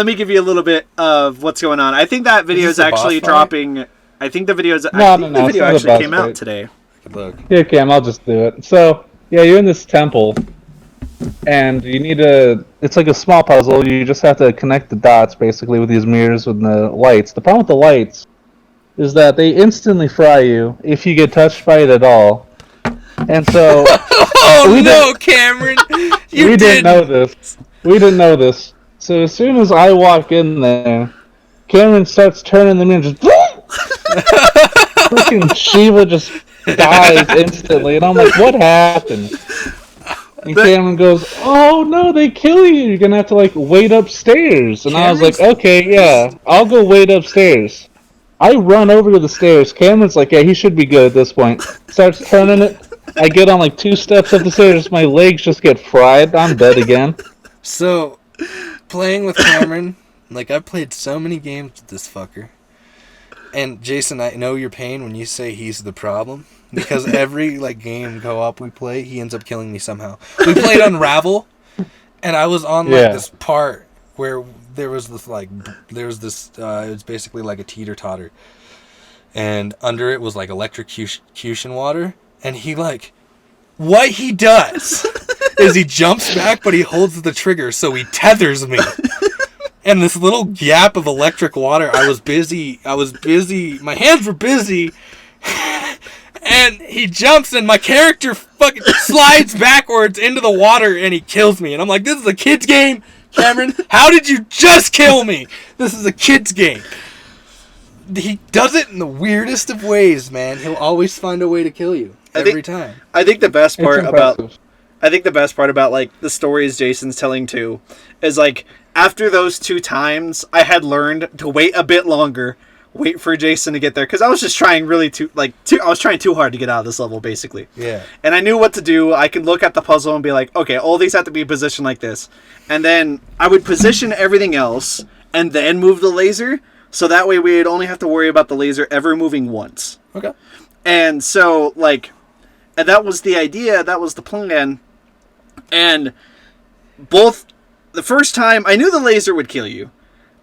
me give you a little bit of what's going on. I think that video is actually dropping. I think the video actually came out today. Look. Here, Cam, I'll just do it. So, yeah, you're in this temple, and you need it's like a small puzzle. You just have to connect the dots, basically, with these mirrors with the lights. The problem with the lights is that they instantly fry you if you get touched by it at all. And so... Camrin! We didn't know this. We didn't know this. So as soon as I walk in there, Camrin starts turning the mirror and just... Freaking Shiva just dies instantly. And I'm like, what happened? And Camrin goes, oh no, they kill you. You're going to have to, like, wait upstairs. And I was like, okay, yeah, I'll go wait upstairs. I run over to the stairs. Cameron's like, yeah, he should be good at this point. Starts turning it. I get on like 2 steps up the stairs. My legs just get fried. I'm dead again. So, playing with Camrin, like, I've played so many games with this fucker. And Jason, I know your pain when you say he's the problem. Because every, like, game co-op we play, he ends up killing me somehow. We played Unravel, and I was on, like, this part where there was this, it was basically like a teeter-totter. And under it was, like, electrocution water. And he, like, what he does is he jumps back, but he holds the trigger, so he tethers me. And this little gap of electric water, I was busy, my hands were busy, and he jumps, and my character fucking slides backwards into the water, and he kills me. And I'm like, this is a kid's game, Camrin. How did you just kill me? This is a kid's game. He does it in the weirdest of ways, man. He'll always find a way to kill you every time. I think the best part about like the stories Jason's telling too is like after those 2 times I had learned to wait a bit longer, wait for Jason to get there because I was just trying I was trying too hard to get out of this level basically. Yeah. And I knew what to do. I could look at the puzzle and be like, okay, all these have to be positioned like this, and then I would position everything else and then move the laser. So that way we'd only have to worry about the laser ever moving once. Okay. And so, like, and that was the idea, that was the plan. And the first time, I knew the laser would kill you.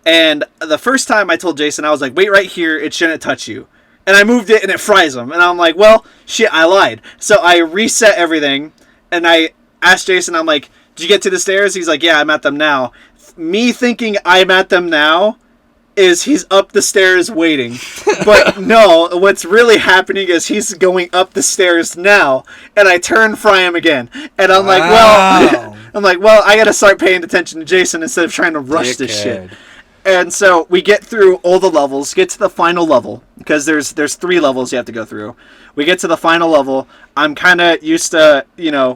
And the first time I told Jaison, I was like, wait right here, it shouldn't touch you. And I moved it and it fries him. And I'm like, well, shit, I lied. So I reset everything. And I asked Jaison, I'm like, did you get to the stairs? He's like, yeah, I'm at them now. Me thinking I'm at them now is he's up the stairs waiting. But no, what's really happening is he's going up the stairs now. And I turn fry him again. And I'm like, well, I gotta start paying attention to Jaison instead of trying to rush this shit. And so we get through all the levels, get to the final level, because there's 3 levels you have to go through. We get to the final level. I'm kind of used to,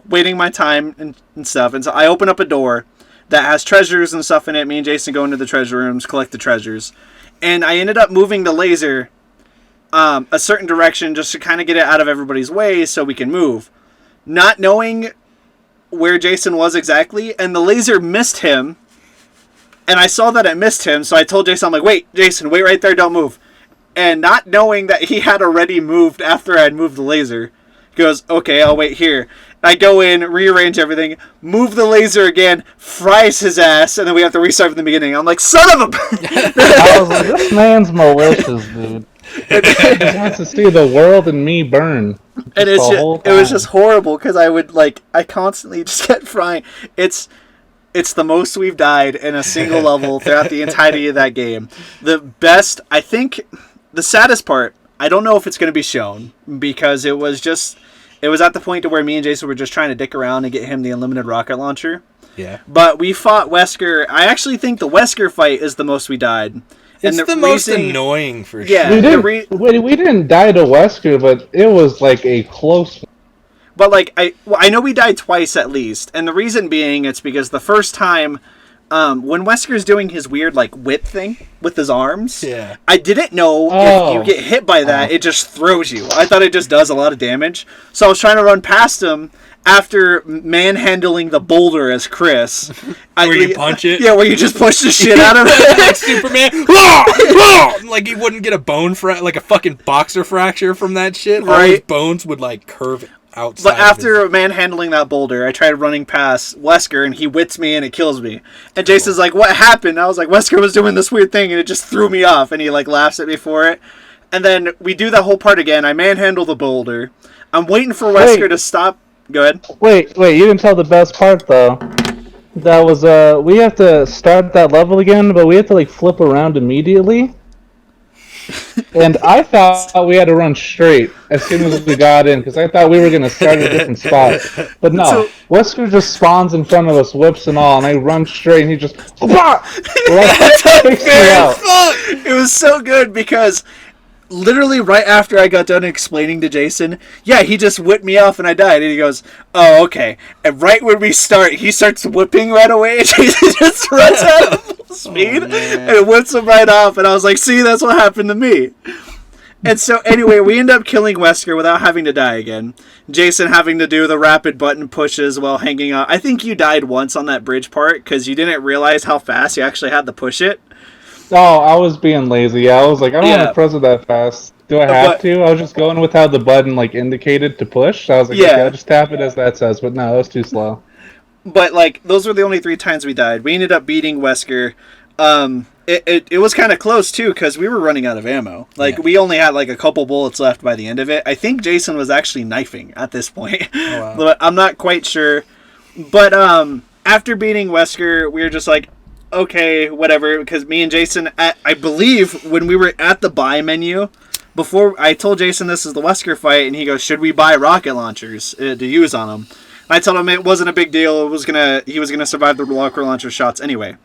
waiting my time and stuff. And so I open up a door that has treasures and stuff in it. Me and Jaison go into the treasure rooms, collect the treasures. And I ended up moving the laser a certain direction just to kind of get it out of everybody's way so we can move. Not knowing where Jaison was exactly, and the laser missed him. And I saw that it missed him, so I told Jaison, I'm like, wait, Jaison, wait right there, don't move. And not knowing that he had already moved after I had moved the laser, he goes, okay, I'll wait here. I go in, rearrange everything, move the laser again, fries his ass, and then we have to restart from the beginning. I'm like, son of a... I was like, this man's malicious, dude. He just wants to see the world and me burn. And it was just horrible, because I constantly just kept frying. It's the most we've died in a single level throughout the entirety of that game. The best, I think, the saddest part, I don't know if it's going to be shown, because it was at the point to where me and Jaison were just trying to dick around and get him the unlimited rocket launcher. Yeah. But we fought Wesker. I actually think the Wesker fight is the most we died. It's the most annoying for sure. Yeah. We didn't die to Wesker, but it was like a close. But I know we died twice at least, and the reason being it's because the first time, when Wesker's doing his weird whip thing with his arms, yeah, I didn't know if you get hit by that, it just throws you. I thought it just does a lot of damage, so I was trying to run past him after manhandling the boulder as Chris. Where you punch it? Yeah, where you just push the shit out of it. Like Superman. Like he wouldn't get a bone like a fucking boxer fracture from that shit. Right. All his bones would curve outside. But after manhandling that boulder, I tried running past Wesker and he whips me and it kills me. And Jason's like, what happened? I was like, Wesker was doing this weird thing and it just threw me off, and he laughs at me for it. And then we do that whole part again. I manhandle the boulder. I'm waiting for Wesker to stop. Go ahead. Wait, you didn't tell the best part though. That was we have to start that level again, but we have to flip around immediately. And I thought we had to run straight as soon as we got in, because I thought we were going to start at a different spot. But no, Wesker just spawns in front of us, whips and all, and I run straight, and he just... takes me out. It was so good, because literally right after I got done explaining to Jaison, yeah, he just whipped me off and I died. And he goes, oh, okay. And right when we start, he starts whipping right away, and Jaison just runs out of speed and whips him right off. And I was like, see, that's what happened to me. And so anyway, we end up killing Wesker without having to die again. Jaison having to do the rapid button pushes while hanging out. I think you died once on that bridge part because you didn't realize how fast you actually had to push it. Oh, I was being lazy. Yeah, I was like, I don't want to press it that fast. Do I have to? I was just going with how the button indicated to push. So I was like, okay, I'll just tap it as that says. But no, it was too slow. But those were the only 3 times we died. We ended up beating Wesker. It was kind of close too because we were running out of ammo. We only had a couple bullets left by the end of it. I think Jaison was actually knifing at this point. Oh, wow. But I'm not quite sure. But after beating Wesker, we were just like, okay, whatever, because me and Jaison, I believe when we were at the buy menu, before I told Jaison this is the Wesker fight, and he goes, should we buy rocket launchers to use on him? And I told him it wasn't a big deal. He was gonna survive the rocket launcher shots anyway.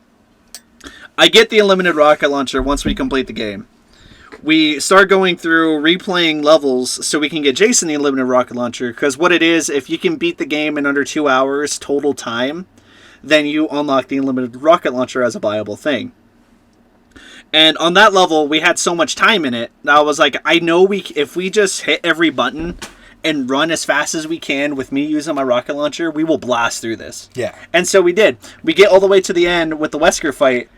I get the unlimited rocket launcher once we complete the game. We start going through replaying levels so we can get Jaison the unlimited rocket launcher, because what it is, if you can beat the game in under 2 hours total time, then you unlock the unlimited rocket launcher as a viable thing. And on that level, we had so much time in it, I was like, I know if we just hit every button and run as fast as we can with me using my rocket launcher, we will blast through this. Yeah. And so we did. We get all the way to the end with the Wesker fight,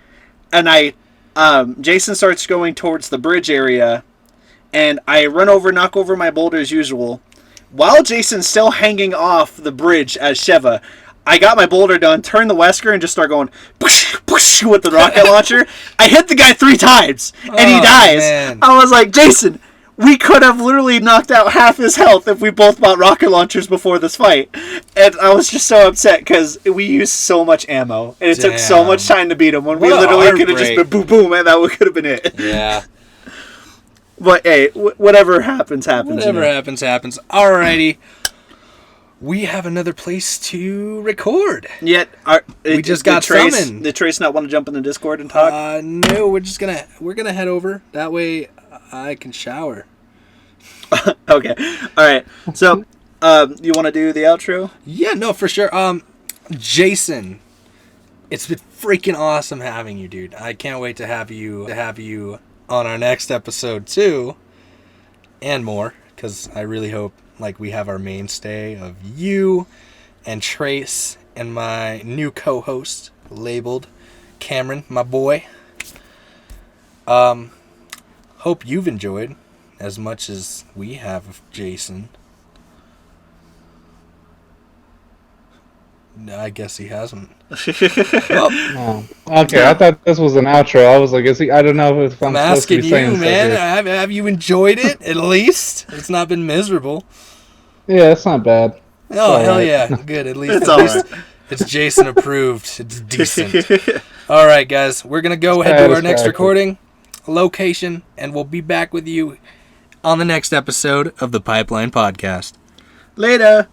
and I Jaison starts going towards the bridge area, and I run over, knock over my boulder as usual. While Jason's still hanging off the bridge as Sheva, I got my boulder done, turned the Wesker, and just start going with the rocket launcher. I hit the guy 3 times, and he dies. Man. I was like, Jaison, we could have literally knocked out half his health if we both bought rocket launchers before this fight. And I was just so upset because we used so much ammo, and it took so much time to beat him when we literally could have just been boom, boom, and that could have been it. Yeah. But hey, whatever happens, happens. Whatever happens, happens. Alrighty. We have another place to record. Yet we just got summoned. Did Trace not want to jump in the Discord and talk? No, we're gonna head over. That way I can shower. Okay. Alright. So you wanna do the outro? Yeah, no, for sure. Jaison, it's been freaking awesome having you, dude. I can't wait to have you on our next episode too. And more, because I really hope we have our mainstay of you and Trace and my new co-host labeled Camrin, my boy. Hope you've enjoyed as much as we have of Jaison. No, I guess he hasn't. Oh. Okay, I thought this was an outro. I was like, is he? I don't know if I'm supposed to be saying asking you, man. Have you enjoyed it? At least it's not been miserable. Yeah, it's not bad. Oh, hell yeah. Good. At least it's Jaison approved. It's decent. All right, guys. We're going to go ahead to our next recording location, and we'll be back with you on the next episode of the Pipeline Podcast. Later.